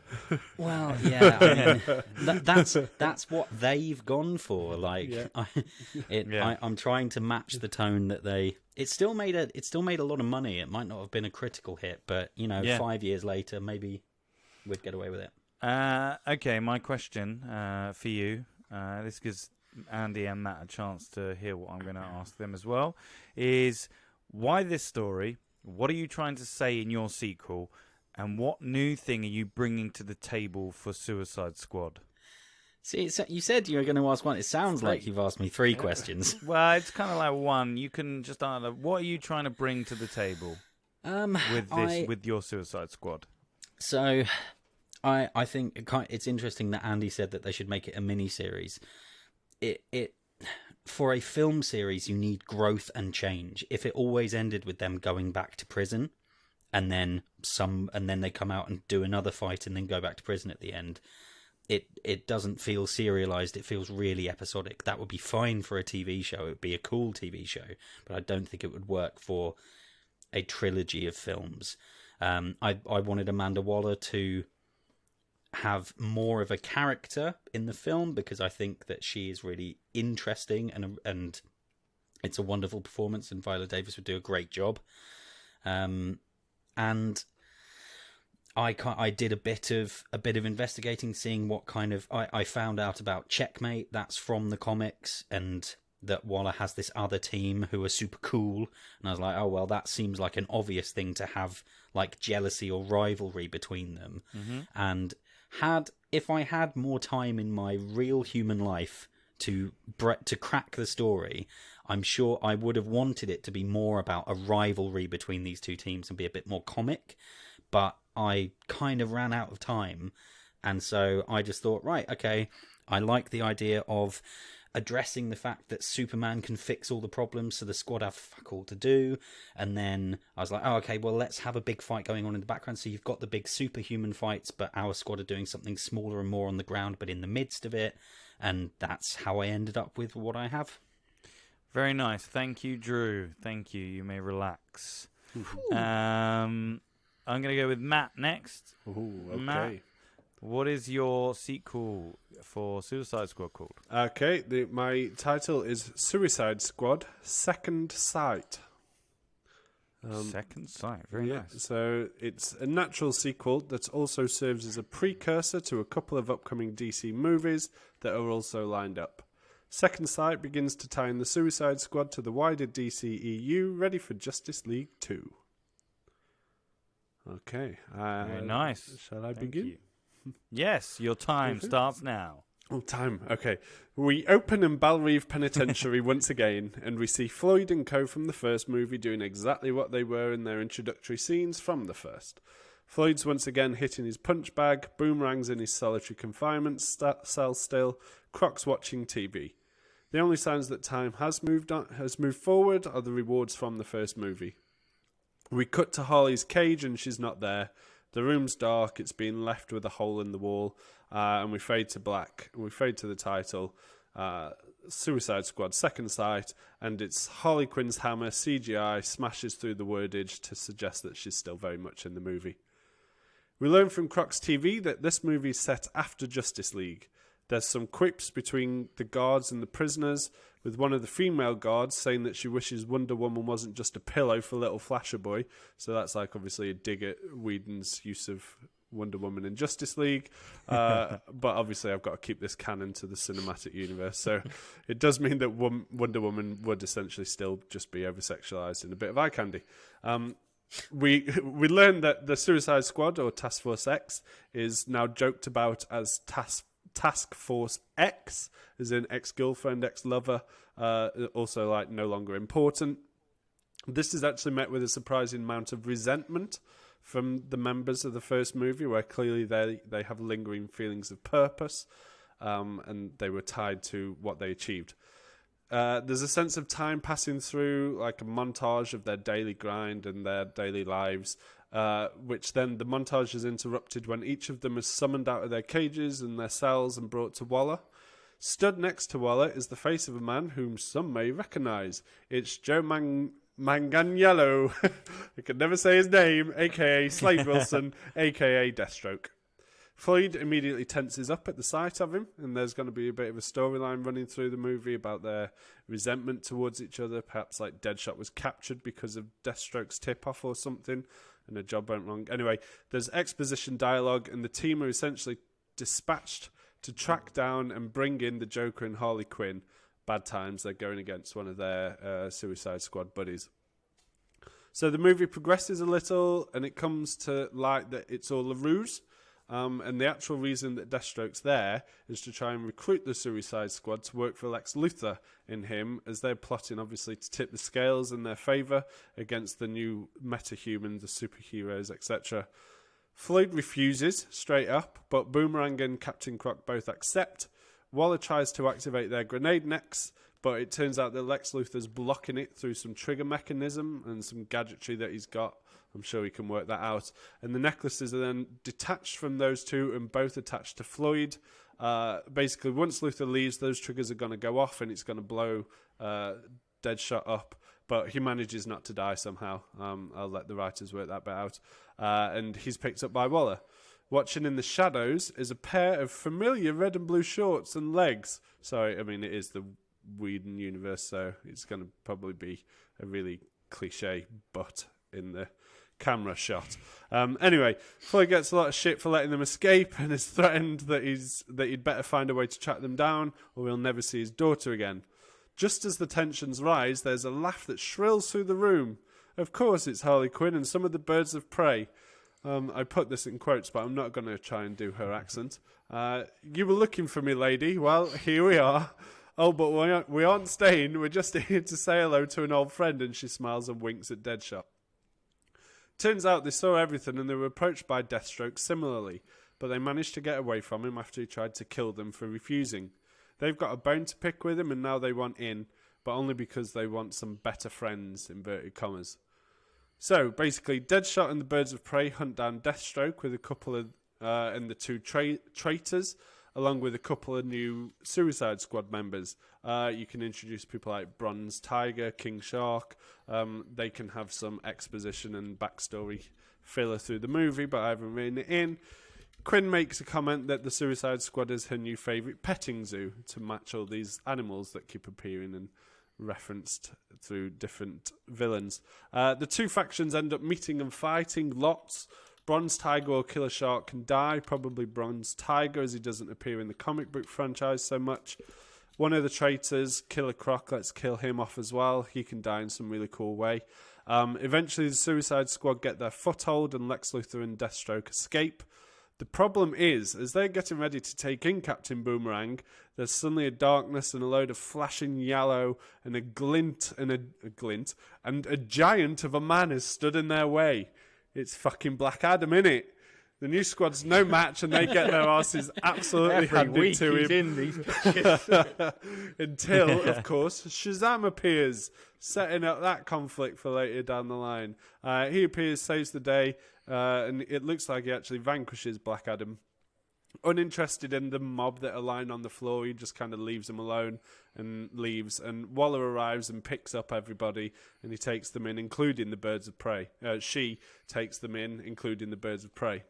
Well, yeah, I mean, that's what they've gone for. Like, yeah. I'm trying to match the tone that they. It still made a lot of money. It might not have been a critical hit, but 5 years later, maybe we'd get away with it. Okay, my question for you. This gives Andy and Matt a chance to hear what I'm going to ask them as well. Is why this story? What are you trying to say in your sequel? And what new thing are you bringing to the table for Suicide Squad? See, you said you were going to ask one. It sounds like you've asked me 3 questions. Well, it's kind of like one. You can just answer. What are you trying to bring to the table with your Suicide Squad? So, I think it's interesting that Andy said that they should make it a mini-series. It for a film series, you need growth and change. If it always ended with them going back to prison, and then they come out and do another fight and then go back to prison at the end, it doesn't feel serialized. It feels really episodic. That would be fine for a TV show. It would be a cool TV show, but I don't think it would work for a trilogy of films. I wanted Amanda Waller to have more of a character in the film because I think that she is really interesting and it's a wonderful performance, and Viola Davis would do a great job. And I did a bit of investigating, seeing what kind of I found out about Checkmate. That's from the comics, and that Waller has this other team who are super cool. And I was like, oh well, that seems like an obvious thing to have, like jealousy or rivalry between them. Mm-hmm. And if I had more time in my real human life to crack the story, I'm sure I would have wanted it to be more about a rivalry between these two teams and be a bit more comic. But I kind of ran out of time, and so I just thought, right, okay, I like the idea of addressing the fact that Superman can fix all the problems, so the Squad have fuck all to do. And then I was like, oh, okay, well, let's have a big fight going on in the background. So you've got the big superhuman fights, but our Squad are doing something smaller and more on the ground, but in the midst of it. And that's how I ended up with what I have. Very nice. Thank you, Drew. Thank you. You may relax. I'm going to go with Matt next. Ooh, okay. Matt, what is your sequel for Suicide Squad called? Okay, my title is Suicide Squad Second Sight. Second Sight, very nice. So it's a natural sequel that also serves as a precursor to a couple of upcoming DC movies that are also lined up. Second Sight begins to tie in the Suicide Squad to the wider DC EU, ready for Justice League 2. Okay. Very nice. Shall I begin? Yes, your time starts now. Oh, time. Okay. We open in Balreeve Penitentiary once again, and we see Floyd and co from the first movie doing exactly what they were in their introductory scenes from the first. Floyd's once again hitting his punch bag, Boomerang's in his solitary confinement cell still, Croc's watching TV. The only signs that time has moved forward are the rewards from the first movie. We cut to Harley's cage and she's not there. The room's dark, it's been left with a hole in the wall, and we fade to black. We fade to the title. Suicide Squad Second Sight, and it's Harley Quinn's hammer, CGI, smashes through the wordage to suggest that she's still very much in the movie. We learn from Crocs TV that this movie is set after Justice League. There's some quips between the guards and the prisoners, with one of the female guards saying that she wishes Wonder Woman wasn't just a pillow for little Flasher Boy. So that's like obviously a dig at Whedon's use of Wonder Woman in Justice League. But obviously I've got to keep this canon to the cinematic universe. So it does mean that Wonder Woman would essentially still just be over-sexualized in a bit of eye candy. We learned that the Suicide Squad, or Task Force X, is now joked about as Task Force X, as in ex-girlfriend, ex-lover, also like no longer important. This is actually met with a surprising amount of resentment from the members of the first movie, where clearly they have lingering feelings of purpose, and they were tied to what they achieved. There's a sense of time passing through, like a montage of their daily grind and their daily lives, which then the montage is interrupted when each of them is summoned out of their cages and their cells and brought to Waller. Stood next to Waller is the face of a man whom some may recognise. It's Joe Manganiello. I can never say his name, a.k.a. Slade Wilson, a.k.a. Deathstroke. Floyd immediately tenses up at the sight of him, and there's going to be a bit of a storyline running through the movie about their resentment towards each other. Perhaps like Deadshot was captured because of Deathstroke's tip-off or something, and a job went wrong. Anyway, there's exposition dialogue, and the team are essentially dispatched to track down and bring in the Joker and Harley Quinn. Bad times, they're going against one of their Suicide Squad buddies. So the movie progresses a little, and it comes to light that it's all a ruse. And the actual reason that Deathstroke's there is to try and recruit the Suicide Squad to work for Lex Luthor in him, as they're plotting obviously to tip the scales in their favour against the new meta-humans, the superheroes, etc. Floyd refuses straight up, but Boomerang and Captain Croc both accept. Waller tries to activate their grenade necks, but it turns out that Lex Luthor's blocking it through some trigger mechanism and some gadgetry that he's got. I'm sure he can work that out. And the necklaces are then detached from those two and both attached to Floyd. Basically, once Luthor leaves, those triggers are going to go off and it's going to blow Deadshot up. But he manages not to die somehow. I'll let the writers work that bit out. And he's picked up by Waller. Watching in the shadows is a pair of familiar red and blue shorts and legs. Sorry, I mean, it is the Whedon universe, so it's going to probably be a really cliche butt in the camera shot. Anyway, Floyd gets a lot of shit for letting them escape and is threatened that he'd better find a way to track them down or he'll never see his daughter again. Just as the tensions rise, there's a laugh that shrills through the room. Of course, it's Harley Quinn and some of the birds of prey. I put this in quotes, but I'm not going to try and do her accent. You were looking for me, lady. Well, here we are. Oh, but we aren't staying. We're just here to say hello to an old friend. And she smiles and winks at Deadshot. Turns out they saw everything and they were approached by Deathstroke similarly, but they managed to get away from him after he tried to kill them for refusing. They've got a bone to pick with him and now they want in, but only because they want some better friends, inverted commas. So, basically, Deadshot and the Birds of Prey hunt down Deathstroke with a couple of, and the two traitors, along with a couple of new Suicide Squad members. You can introduce people like Bronze Tiger, King Shark. They can have some exposition and backstory filler through the movie, but I haven't written it in. Quinn makes a comment that the Suicide Squad is her new favourite petting zoo to match all these animals that keep appearing and referenced through different villains. The two factions end up meeting and fighting lots. Bronze Tiger or Killer Shark can die, probably Bronze Tiger, as he doesn't appear in the comic book franchise so much. One of the traitors, Killer Croc, let's kill him off as well. He can die in some really cool way. Eventually, the Suicide Squad get their foothold and Lex Luthor and Deathstroke escape. The problem is, as they're getting ready to take in Captain Boomerang, there's suddenly a darkness and a load of flashing yellow and a glint and a giant of a man has stood in their way. It's fucking Black Adam, innit? The new squad's no match and they get their asses absolutely handed to him. In these pictures. Until, of course, Shazam appears, setting up that conflict for later down the line. He appears, saves the day, and it looks like he actually vanquishes Black Adam. uninterested in the mob that are lying on the floor. He just kind of leaves them alone and leaves. And Waller arrives and picks up everybody, and he takes them in, including the birds of prey. She takes them in, including the birds of prey.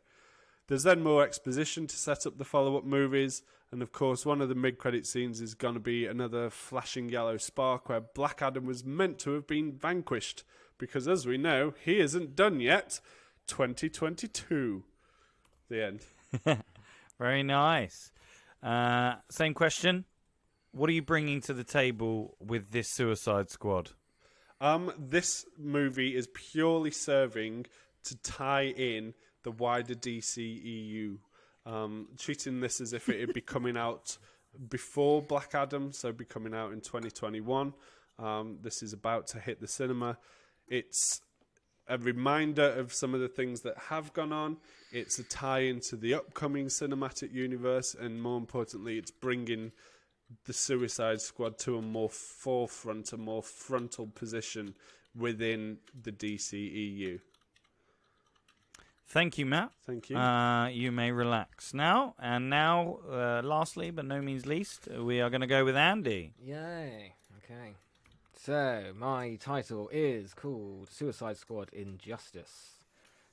There's then more exposition to set up the follow-up movies, and of course one of the mid-credit scenes is going to be another flashing yellow spark where Black Adam was meant to have been vanquished, because as we know, he isn't done yet. 2022. The end. Very nice. Same question. What are you bringing to the table with this Suicide Squad? This movie is purely serving to tie in the wider DCEU, treating this as if it would be coming out before Black Adam, so be coming out in 2021. This is about to hit the cinema. It's a reminder of some of the things that have gone on. It's a tie-in to the upcoming cinematic universe, and more importantly, it's bringing the Suicide Squad to a more forefront, a more frontal position within the DCEU. Thank you, Matt. Thank you. You may relax now. And now, lastly, but no means least, we are going to go with Andy. Yay. Okay. So, my title is called Suicide Squad Injustice.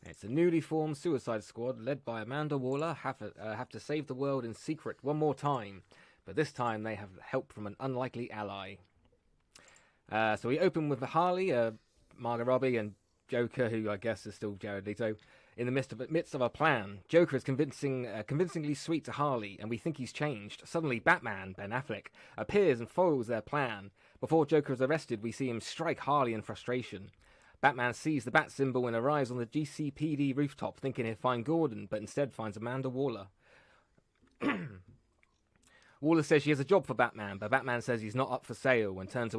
It's a newly formed Suicide Squad led by Amanda Waller have to save the world in secret one more time. But this time they have help from an unlikely ally. So we open with Harley, Margot Robbie, and Joker, who I guess is still Jared Leto, in the midst of a plan. Joker is convincingly sweet to Harley, and we think he's changed. Suddenly, Batman, Ben Affleck, appears and foils their plan. Before Joker is arrested, we see him strike Harley in frustration. Batman sees the bat symbol and arrives on the GCPD rooftop, thinking he'll find Gordon, but instead finds Amanda Waller. Waller says she has a job for Batman, but Batman says he's not up for sale and turns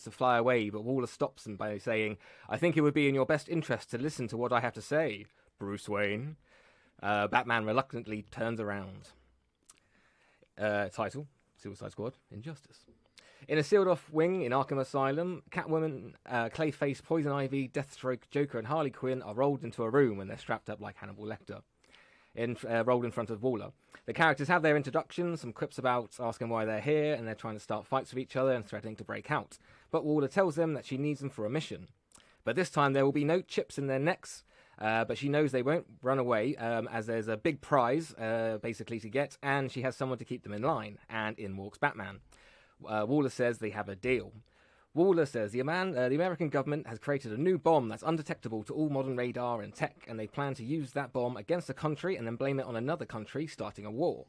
to fly away, but Waller stops him by saying, "I think it would be in your best interest to listen to what I have to say, Bruce Wayne." Batman reluctantly turns around. Title, Suicide Squad Injustice. In a sealed-off wing in Arkham Asylum, Catwoman, Clayface, Poison Ivy, Deathstroke, Joker, and Harley Quinn are rolled into a room when they're strapped up like Hannibal Lecter, rolled in front of Waller. The characters have their introductions, some quips about asking why they're here, and they're trying to start fights with each other and threatening to break out. But Waller tells them that she needs them for a mission. But this time there will be no chips in their necks, but she knows they won't run away, as there's a big prize, basically, to get, and she has someone to keep them in line, and in walks Batman. Waller says they have a deal. Waller says the American government has created a new bomb that's undetectable to all modern radar and tech, and they plan to use that bomb against a country and then blame it on another country, starting a war.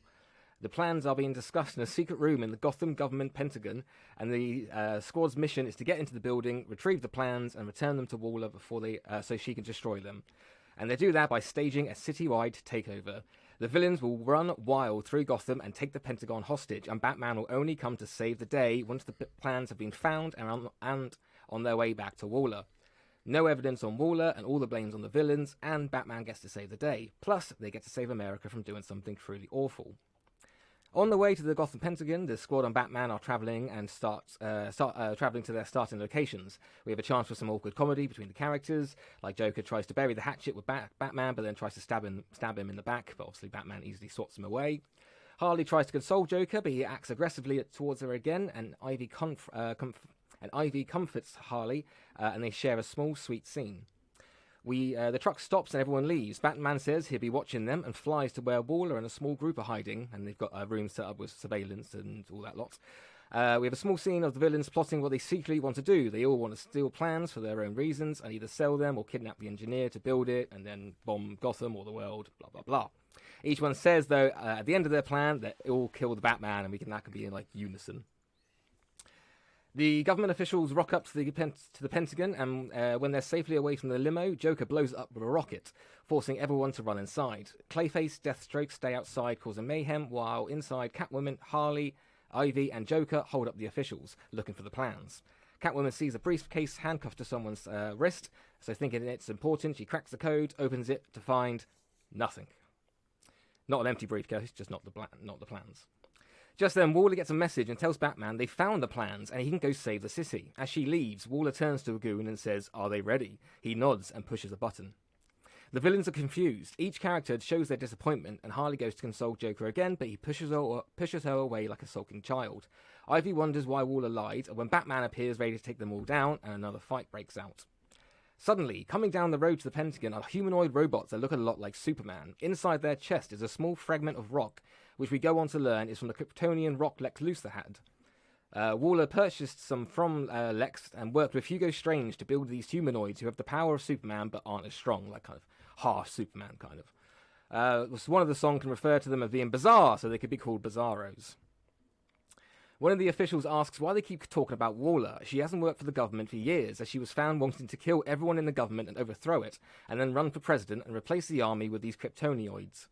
The plans are being discussed in a secret room in the Gotham government Pentagon, and the squad's mission is to get into the building, retrieve the plans, and return them to Waller before so she can destroy them. And they do that by staging a citywide takeover. The villains will run wild through Gotham and take the Pentagon hostage, and Batman will only come to save the day once the plans have been found and on their way back to Waller. No evidence on Waller, and all the blame's on the villains, and Batman gets to save the day. Plus, they get to save America from doing something truly awful. On the way to the Gotham Pentagon, the squad and Batman are travelling and travelling to their starting locations. We have a chance for some awkward comedy between the characters, like Joker tries to bury the hatchet with Batman, but then tries to stab him in the back, but obviously Batman easily swats him away. Harley tries to console Joker, but he acts aggressively towards her again, and Ivy comforts Harley, and they share a small, sweet scene. The truck stops and everyone leaves. Batman says he'll be watching them and flies to where Waller and a small group are hiding, and they've got a room set up with surveillance and all that lot. We have a small scene of the villains plotting what they secretly want to do. They all want to steal plans for their own reasons and either sell them or kidnap the engineer to build it and then bomb Gotham or the world, blah, blah, blah. Each one says, though, at the end of their plan, that it will kill the Batman, and that can be in, like, unison. The government officials rock up to the Pentagon, and when they're safely away from the limo, Joker blows it up with a rocket, forcing everyone to run inside. Clayface, Deathstroke stay outside, causing mayhem, while inside Catwoman, Harley, Ivy, and Joker hold up the officials, looking for the plans. Catwoman sees a briefcase handcuffed to someone's wrist, so thinking it's important, she cracks the code, opens it to find nothing. Not an empty briefcase, just not the plans. Just then, Waller gets a message and tells Batman they found the plans and he can go save the city. As she leaves, Waller turns to a goon and says, "Are they ready?" He nods and pushes a button. The villains are confused. Each character shows their disappointment, and Harley goes to console Joker again, but he pushes her away like a sulking child. Ivy wonders why Waller lied, and when Batman appears ready to take them all down, and another fight breaks out. Suddenly, coming down the road to the Pentagon are humanoid robots that look a lot like Superman. Inside their chest is a small fragment of rock, which we go on to learn is from the Kryptonian rock Lex Luthor had. Waller purchased some from Lex and worked with Hugo Strange to build these humanoids who have the power of Superman but aren't as strong, like kind of half Superman kind of. One of the songs can refer to them as being bizarre, so they could be called Bizarros. One of the officials asks why they keep talking about Waller. She hasn't worked for the government for years, as she was found wanting to kill everyone in the government and overthrow it, and then run for president and replace the army with these Kryptonioids.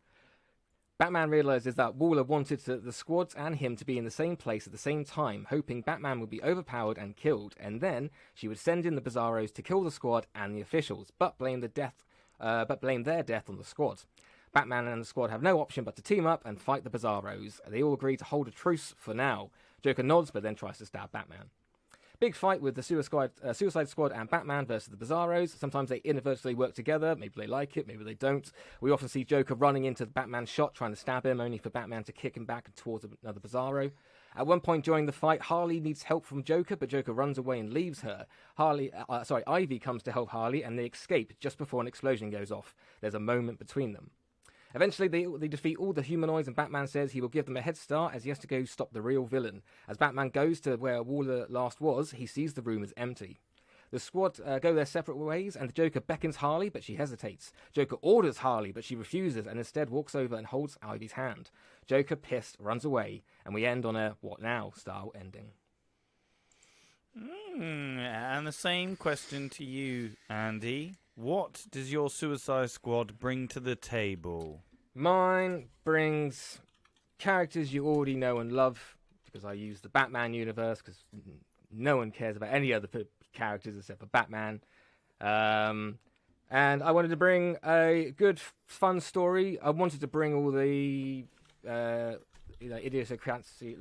Batman realizes that Waller wanted the squads and him to be in the same place at the same time, hoping Batman would be overpowered and killed, and then she would send in the Bizarros to kill the squad and the officials, but blame their death on the squad. Batman and the squad have no option but to team up and fight the Bizarros. They all agree to hold a truce for now. Joker nods, but then tries to stab Batman. Big fight with the Suicide Squad and Batman versus the Bizarros. Sometimes they inadvertently work together. Maybe they like it, maybe they don't. We often see Joker running into the Batman shot, trying to stab him, only for Batman to kick him back towards another Bizarro. At one point during the fight, Harley needs help from Joker, but Joker runs away and leaves her. Ivy comes to help Harley, and they escape just before an explosion goes off. There's a moment between them. Eventually, they defeat all the humanoids, and Batman says he will give them a head start as he has to go stop the real villain. As Batman goes to where Waller last was, he sees the room is empty. The squad go their separate ways, and the Joker beckons Harley, but she hesitates. Joker orders Harley, but she refuses, and instead walks over and holds Ivy's hand. Joker, pissed, runs away, and we end on a what now style ending. And the same question to you, Andy. What does your Suicide Squad bring to the table? Mine brings characters you already know and love, because I use the Batman universe, because no one cares about any other characters except for Batman. And I wanted to bring a good, fun story. I wanted to bring all the idiosyncrasy.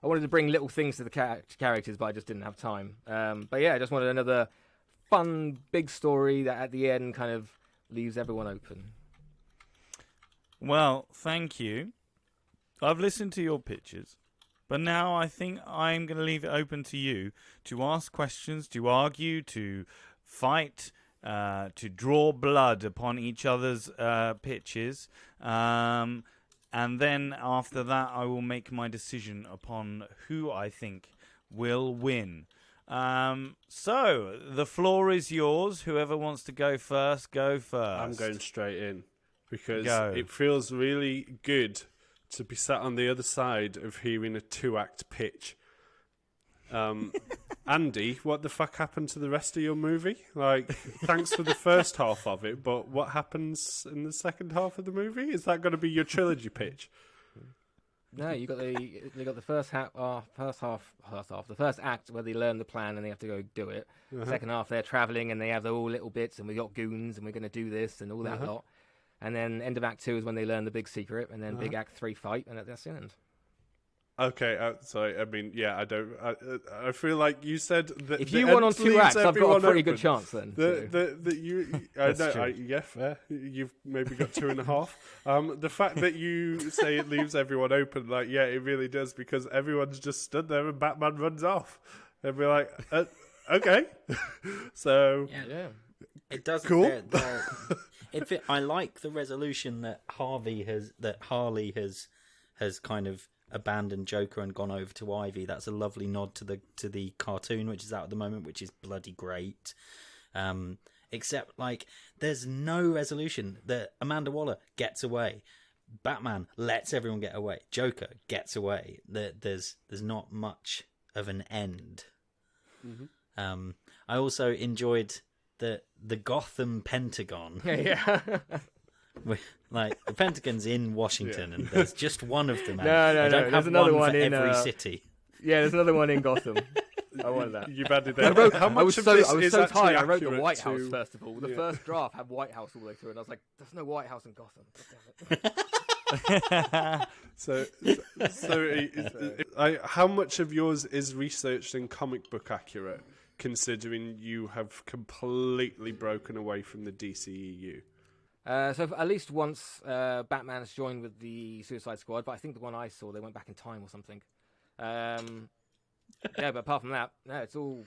I wanted to bring little things to the characters, but I just didn't have time. But yeah, I just wanted another fun, big story that at the end kind of leaves everyone open. Well, thank you. I've listened to your pitches, but now I think I'm going to leave it open to you to ask questions, to argue, to fight, to draw blood upon each other's pitches. And then after that, I will make my decision upon who I think will win. So the floor is yours. Whoever wants to go first, go first. I'm going straight in because it feels really good to be sat on the other side of hearing a 2-act pitch. Andy, what the fuck happened to the rest of your movie? Like, thanks for the first half of it, but what happens in the second half of the movie? Is that going to be your trilogy pitch? No, you got the first half, the first act where they learn the plan and they have to go do it. Uh-huh. Second half, they're traveling and they have their all little bits, and we got goons and we're going to do this and all that lot. And then end of Act 2 is when they learn the big secret, and then big Act 3 fight, and that's the end. Okay, sorry. I mean, yeah, I don't. I feel like you said that if you went on 2 acts, I've got a pretty good chance then. Yeah, fair. You've maybe got 2.5. The fact that you say it leaves everyone open, like, yeah, it really does, because everyone's just stood there and Batman runs off, and we're like, okay. So yeah, it does. Cool. I like the resolution that Harley has kind of abandoned Joker and gone over to Ivy. That's a lovely nod to the cartoon, which is out at the moment, which is bloody great. Except, like, there's no resolution. That Amanda Waller gets away. Batman lets everyone get away. Joker gets away. There's not much of an end. Mm-hmm. I also enjoyed the Gotham Pentagon. Yeah. Like, the Pentagon's in Washington, and there's just one of them. No. There's another one for every city. Yeah, there's another one in Gotham. I want that. You've added that. I was so tired. I wrote the White House first of all. The first draft had White House all the way through, and I was like, "There's no White House in Gotham." How much of yours is researched and comic book accurate? considering you have completely broken away from the DCEU? So at least once Batman's joined with the Suicide Squad, but I think the one I saw, they went back in time or something. Yeah, but apart from that, no, it's all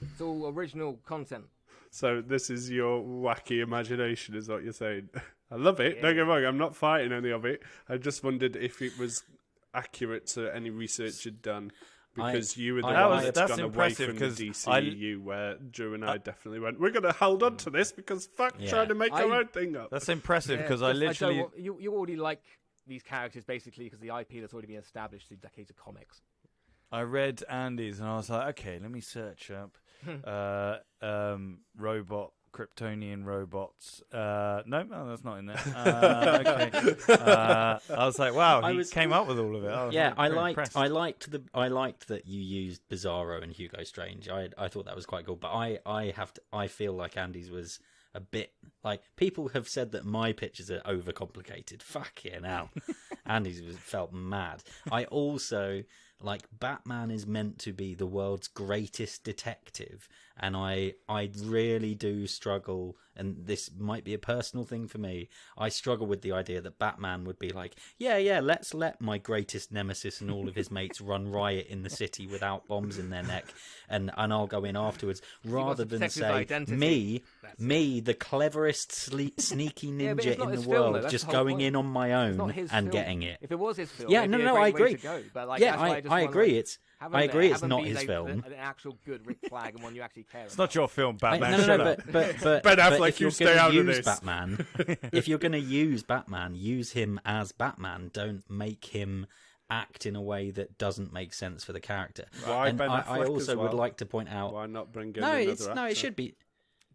original content. So this is your wacky imagination, is what you're saying. I love it. Don't get me wrong, I'm not fighting any of it. I just wondered if it was accurate to any research you'd done. Because you were the one that's gone away from the DCEU, where Drew and I definitely went, we're going to hold on to this because trying to make our own thing up. That's impressive because I literally... You already like these characters basically because the IP that's already been established through decades of comics. I read Andy's and I was like, okay, let me search up Kryptonian robots. No, that's not in there. Okay. I was like, wow, he came up with all of it. I liked that you used Bizarro and Hugo Strange. I thought that was quite cool. But I feel like Andy's was a bit like, people have said that my pictures are overcomplicated. Fucking hell. Andy's felt mad. I also, like, Batman is meant to be the world's greatest detective, and I really do struggle, and this might be a personal thing for me, I struggle with the idea that Batman would be like, yeah, let's let my greatest nemesis and all of his mates run riot in the city without bombs in their neck, and I'll go in afterwards, rather than say, me, the cleverest sneaky ninja in the world, just going in on my own and getting it. If it was his film, I agree. But like, I agree. It's not his film. An actual good Rick Flag and one you actually care about. It's not your film, Batman. But Ben Affleck, you stay out of this. Batman, if you're going to use Batman, use him as Batman. Don't make him act in a way that doesn't make sense for the character. Why and Ben Affleck I also would well? like to point out, why not bring in another actor? It should be.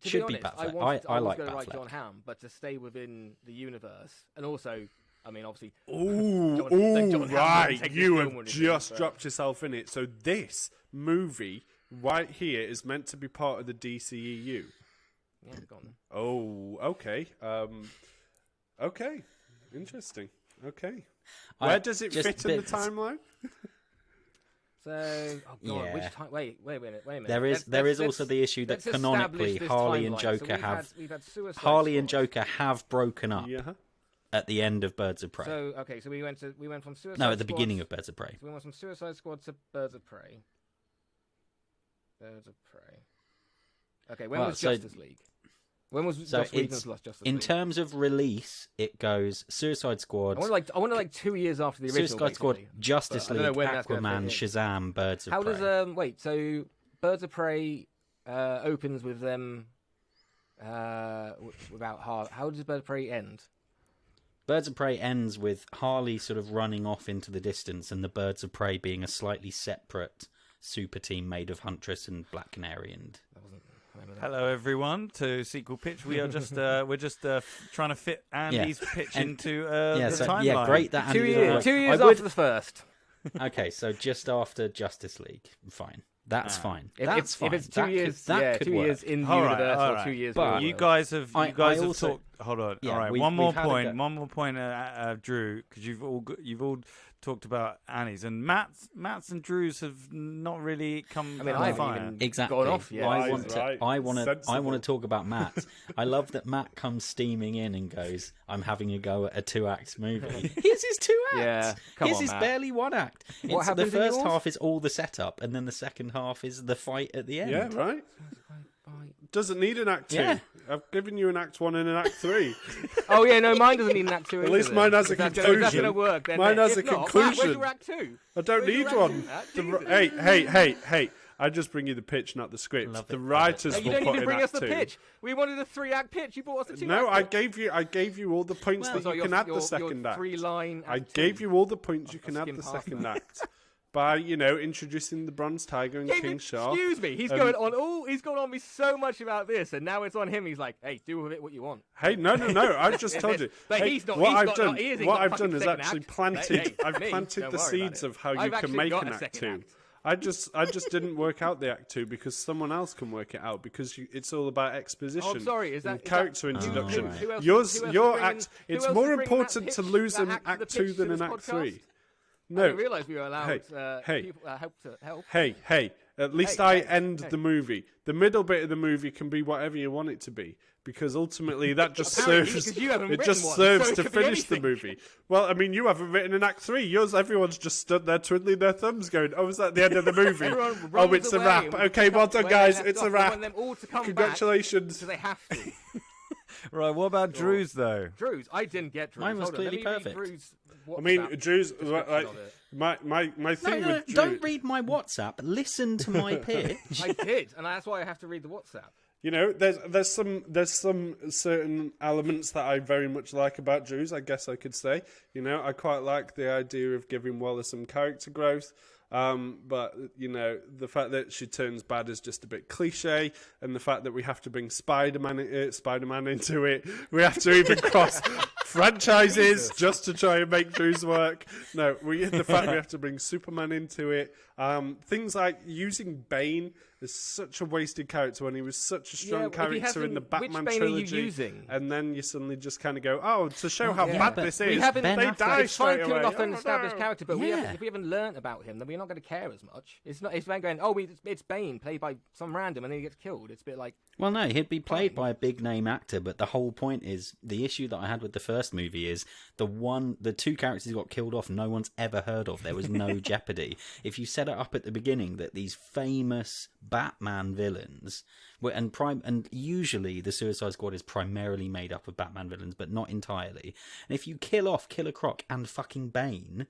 To be honest, Batfleck. I like going to write Batfleck. John Hamm, but to stay within the universe, and also, I mean, obviously. John right, you have just dropped yourself in it. So this movie right here is meant to be part of the DCEU. Yeah, go on then. Oh, okay. Okay, interesting. Okay, where does it fit in the timeline? So, oh god, which time? Wait a minute. There is also the issue that canonically Harley and Joker Harley and Joker have broken up at the end of Birds of Prey. So we went from Suicide Squad. No, at the beginning of Birds of Prey. So we went from Suicide Squad to Birds of Prey. Birds of Prey. Okay, when was Justice League? When was Joss Whedon's last Justice League? In terms of release, it goes Suicide Squad. I want like 2 years after the original. Suicide Squad, Justice League, Aquaman, Shazam, Birds of Prey. How does so Birds of Prey opens with them without Harley? How does Birds of Prey end? Birds of Prey ends with Harley sort of running off into the distance, and the Birds of Prey being a slightly separate super team made of Huntress and Black Canary and. Hello, everyone, to Sequel Pitch. We are just trying to fit Andy's pitch into the timeline. Yeah, great that Andy 2 years. 2 years after the first. Okay, so just after Justice League, fine. That's fine. If it's 2 years, 2 years in the universe or 2 years. But you guys have talked. Hold on. Yeah, all right. One more point, Drew, because you've all talked about Annie's and Matt's and Drew's have not really come. I mean, I haven't exactly. gone off yet. I want to talk about Matt. I love that Matt comes steaming in and goes, "I'm having a go at a 2-act movie." Here's his 2 acts. Yeah, come on, Matt. Barely 1 act. The first half is all the setup, and then the second half is the fight at the end. Yeah, right. Doesn't need an act 2. Yeah. I've given you an act 1 and an act 3. Oh yeah, no, mine doesn't need an act 2. At least mine has a conclusion. That's going to work. Then mine has a conclusion. Where's your act 2? I don't need one. Hey! I just bring you the pitch, not the script. The writers will put in act 2. You don't even bring us the pitch. We wanted a 3-act pitch. You brought us a 2-act. No, I gave you all the points that you can add the second act. 3-line. I gave you all the points you can add the second act. By introducing the Bronze Tiger and King Shark. Excuse me, he's going on me so much about this, and now it's on him. He's like, "Hey, do with it what you want." Hey, no, I've just told you. But what I've done is actually planted. I've planted the seeds of how you can make an act 2. I just didn't work out the act 2 because someone else can work it out because it's all about exposition. Oh, I'm sorry, is that character introduction? Right. Your act. It's more important to lose an act 2 than an act 3. No. I didn't realise we were allowed help. Hey. At least end the movie. The middle bit of the movie can be whatever you want it to be, because ultimately that just serves. It just serves to finish the movie. Well, I mean, you haven't written an Act 3. Yours, everyone's just stood there twiddling their thumbs, going, "Oh, is that the end of the movie? Oh, it's a wrap. Okay, well done, guys. It's a wrap. Congratulations." Because they have to. Right, what about Drew's, though? Drew's, I didn't get Drew's. Mine was clearly perfect. I mean, Drew's, like, my thing with Drew... Don't read my WhatsApp. Listen to my pitch. I did, and that's why I have to read the WhatsApp. You know, there's some certain elements that I very much like about Drew's, I guess I could say. You know, I quite like the idea of giving Waller some character growth. But, you know, the fact that she turns bad is just a bit cliche, and the fact that we have to bring Spider-Man into it, we have to even cross franchises just to try and make Drew's work. No, the fact we have to bring Superman into it. Things like using Bane is such a wasted character when he was such a strong character in the Batman trilogy. Are you using? And then you suddenly just kind of go, oh, to show how bad this is, they die straight away. It's fine killing off an established character, but if we haven't learnt about him, then we're not going to care as much. It's Bane going, it's Bane, played by some random, and then he gets killed. It's a bit like... Well, no, he'd be played by a big-name actor, but the whole point is, the issue that I had with the first movie is, the two characters who got killed off, no one's ever heard of. There was no jeopardy. If you set it up at the beginning that these famous Batman villains, and usually the Suicide Squad is primarily made up of Batman villains, but not entirely. And if you kill off Killer Croc and fucking Bane,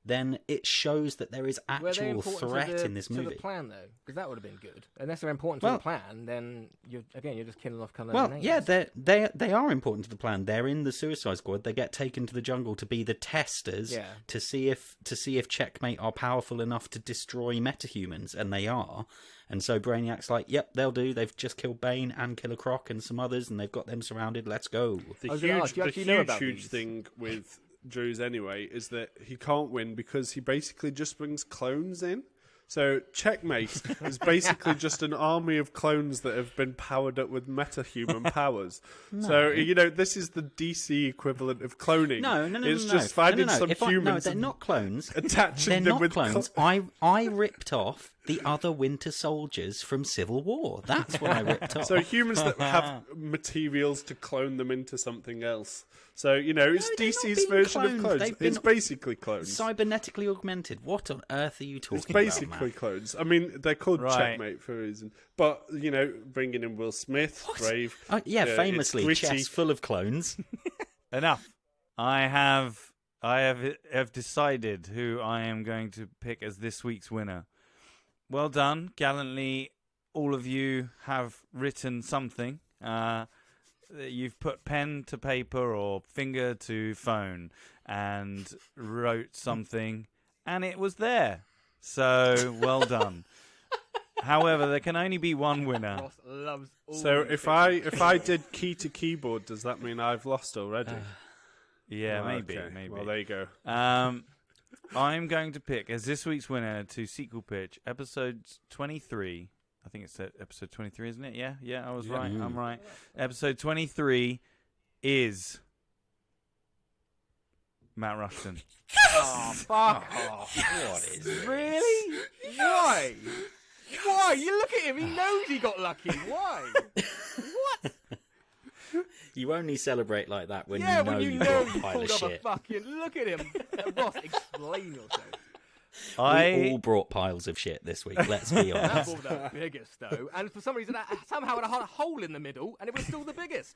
then it shows that there is actual threat in this movie. To the plan, though, because that would have been good. Unless they're important to the plan, then you're just killing off kind of. Well, yeah, they are important to the plan. They're in the Suicide Squad. They get taken to the jungle to be the testers, to see if Checkmate are powerful enough to destroy metahumans, and they are. And so Brainiac's like, yep, they'll do. They've just killed Bane and Killer Croc and some others, and they've got them surrounded. Let's go. The huge thing with Drew's anyway is that he can't win because he basically just brings clones in. So Checkmate is basically just an army of clones that have been powered up with metahuman powers. No. So, you know, this is the DC equivalent of cloning. No. It's just finding some humans. No, they're not clones. Attaching them with clones. I ripped off the other Winter Soldiers from Civil War. That's what I ripped off. So humans that have materials to clone them into something else. So, you know, it's DC's version of clones. It's basically clones. Cybernetically augmented. What on earth are you talking about, It's basically clones. I mean, they're called Checkmate for a reason. But, you know, bringing in Will Smith, Brave. Famously, chest full of clones. Enough. I have decided who I am going to pick as this week's winner. Well done. Gallantly, all of you have written something. You've put pen to paper or finger to phone and wrote something, and it was there. So, well done. However, there can only be one winner. Ross loves all so if I did key to keyboard, does that mean I've lost already? Maybe. Well, there you go. I'm going to pick as this week's winner to sequel pitch episode 23. I think it's episode 23, isn't it? Yeah, I was right. I'm right. Episode 23 is Matt Rushton. Oh, fuck off. What is this? Really? Why? Why? You look at him, he knows he got lucky. Why? What? You only celebrate like that when you know got a pile of shit. Look at him. Ross, explain yourself. We all brought piles of shit this week, let's be honest. That brought the biggest, though. And for some reason, somehow it had a hole in the middle, and it was still the biggest.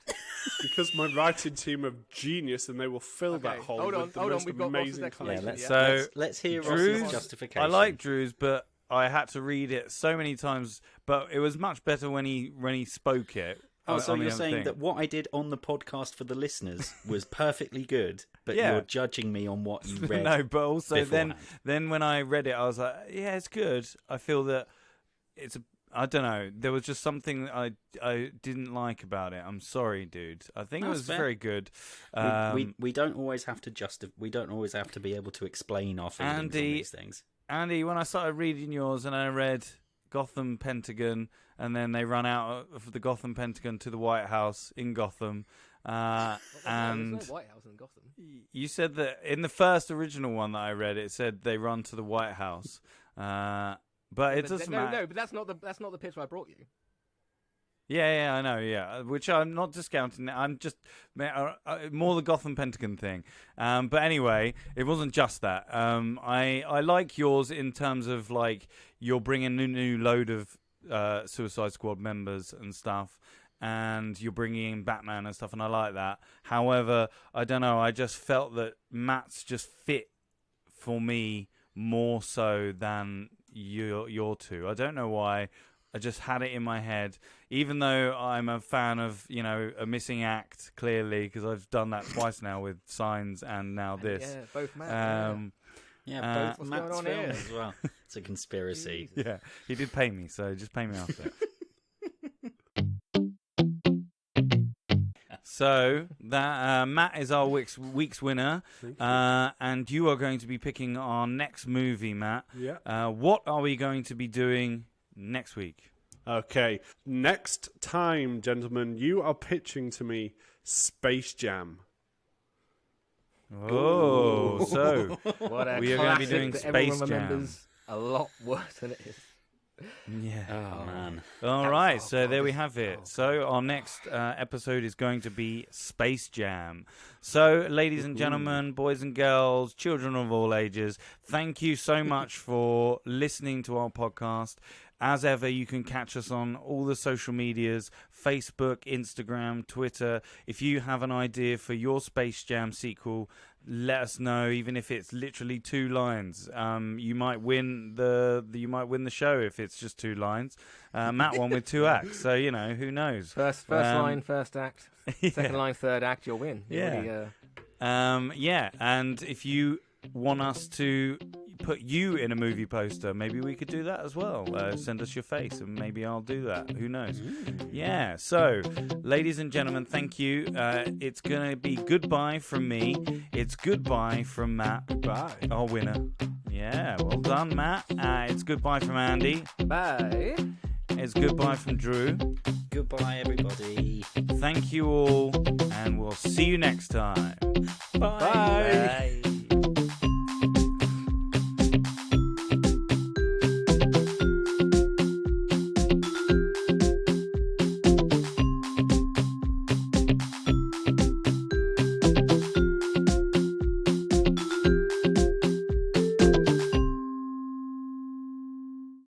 Because my writing team are genius, and they will fill that hole with the most amazing content. Let's hear Ross's justification. I like Drew's, but I had to read it so many times. But it was much better when he spoke it. Oh, so you're saying that what I did on the podcast for the listeners was perfectly good, but you're judging me on what you read. No, but also beforehand. then when I read it, I was like, yeah, it's good. I feel that I don't know. There was just something I didn't like about it. I'm sorry, dude. I think it was very good. We don't always have to we don't always have to be able to explain our feelings on these things. Andy, when I started reading yours and I read Gotham Pentagon, and then they run out of the Gotham Pentagon to the White House in Gotham. And there's no White House in Gotham. You said that in the first original one that I read, it said they run to the White House. But it But doesn't no, matter. no, but that's not the pitch I brought you. Yeah, I know, yeah. Which I'm not discounting. I'm just more the Gotham Pentagon thing. But anyway, it wasn't just that. I like yours in terms of like you're bringing a new load of Suicide Squad members and stuff, and you're bringing in Batman and stuff, and I like that. However, I don't know. I just felt that Matt's just fit for me more so than your two. I don't know why. I just had it in my head, even though I'm a fan of, a missing act, clearly, because I've done that twice now with Signs and now this. Yeah, both Matt. Both what's Matt's going on films here? as well. It's a conspiracy. Yeah, he did pay me, so just pay me after. So that Matt is our week's winner, and you are going to be picking our next movie, Matt. Yeah. What are we going to be doing next week? Okay. Next time, gentlemen, you are pitching to me Space Jam. Oh, so What a we are going to be classic doing that Space everyone Jam. remembers a lot worse than it is. Yeah. Oh, man. All right, so there we have it. So our next episode is going to be Space Jam. So, ladies and gentlemen, boys and girls, children of all ages, thank you so much for listening to our podcast. As ever, you can catch us on all the social medias, Facebook, Instagram, Twitter. If you have an idea for your Space Jam sequel, let us know, even if it's literally 2 lines. You might win the show if it's just 2 lines. Matt won with 2 acts, so who knows? First line, first act. Second line, third act, you'll win. Yeah. And if you want us to put you in a movie poster, maybe we could do that as well. Send us your face and maybe I'll do that. Who knows? Yeah. So, ladies and gentlemen, thank you. It's going to be goodbye from me. It's goodbye from Matt. Bye. Our winner. Yeah. Well done, Matt. It's goodbye from Andy. Bye. It's goodbye from Drew. Goodbye, everybody. Thank you all, and we'll see you next time. Bye. Bye.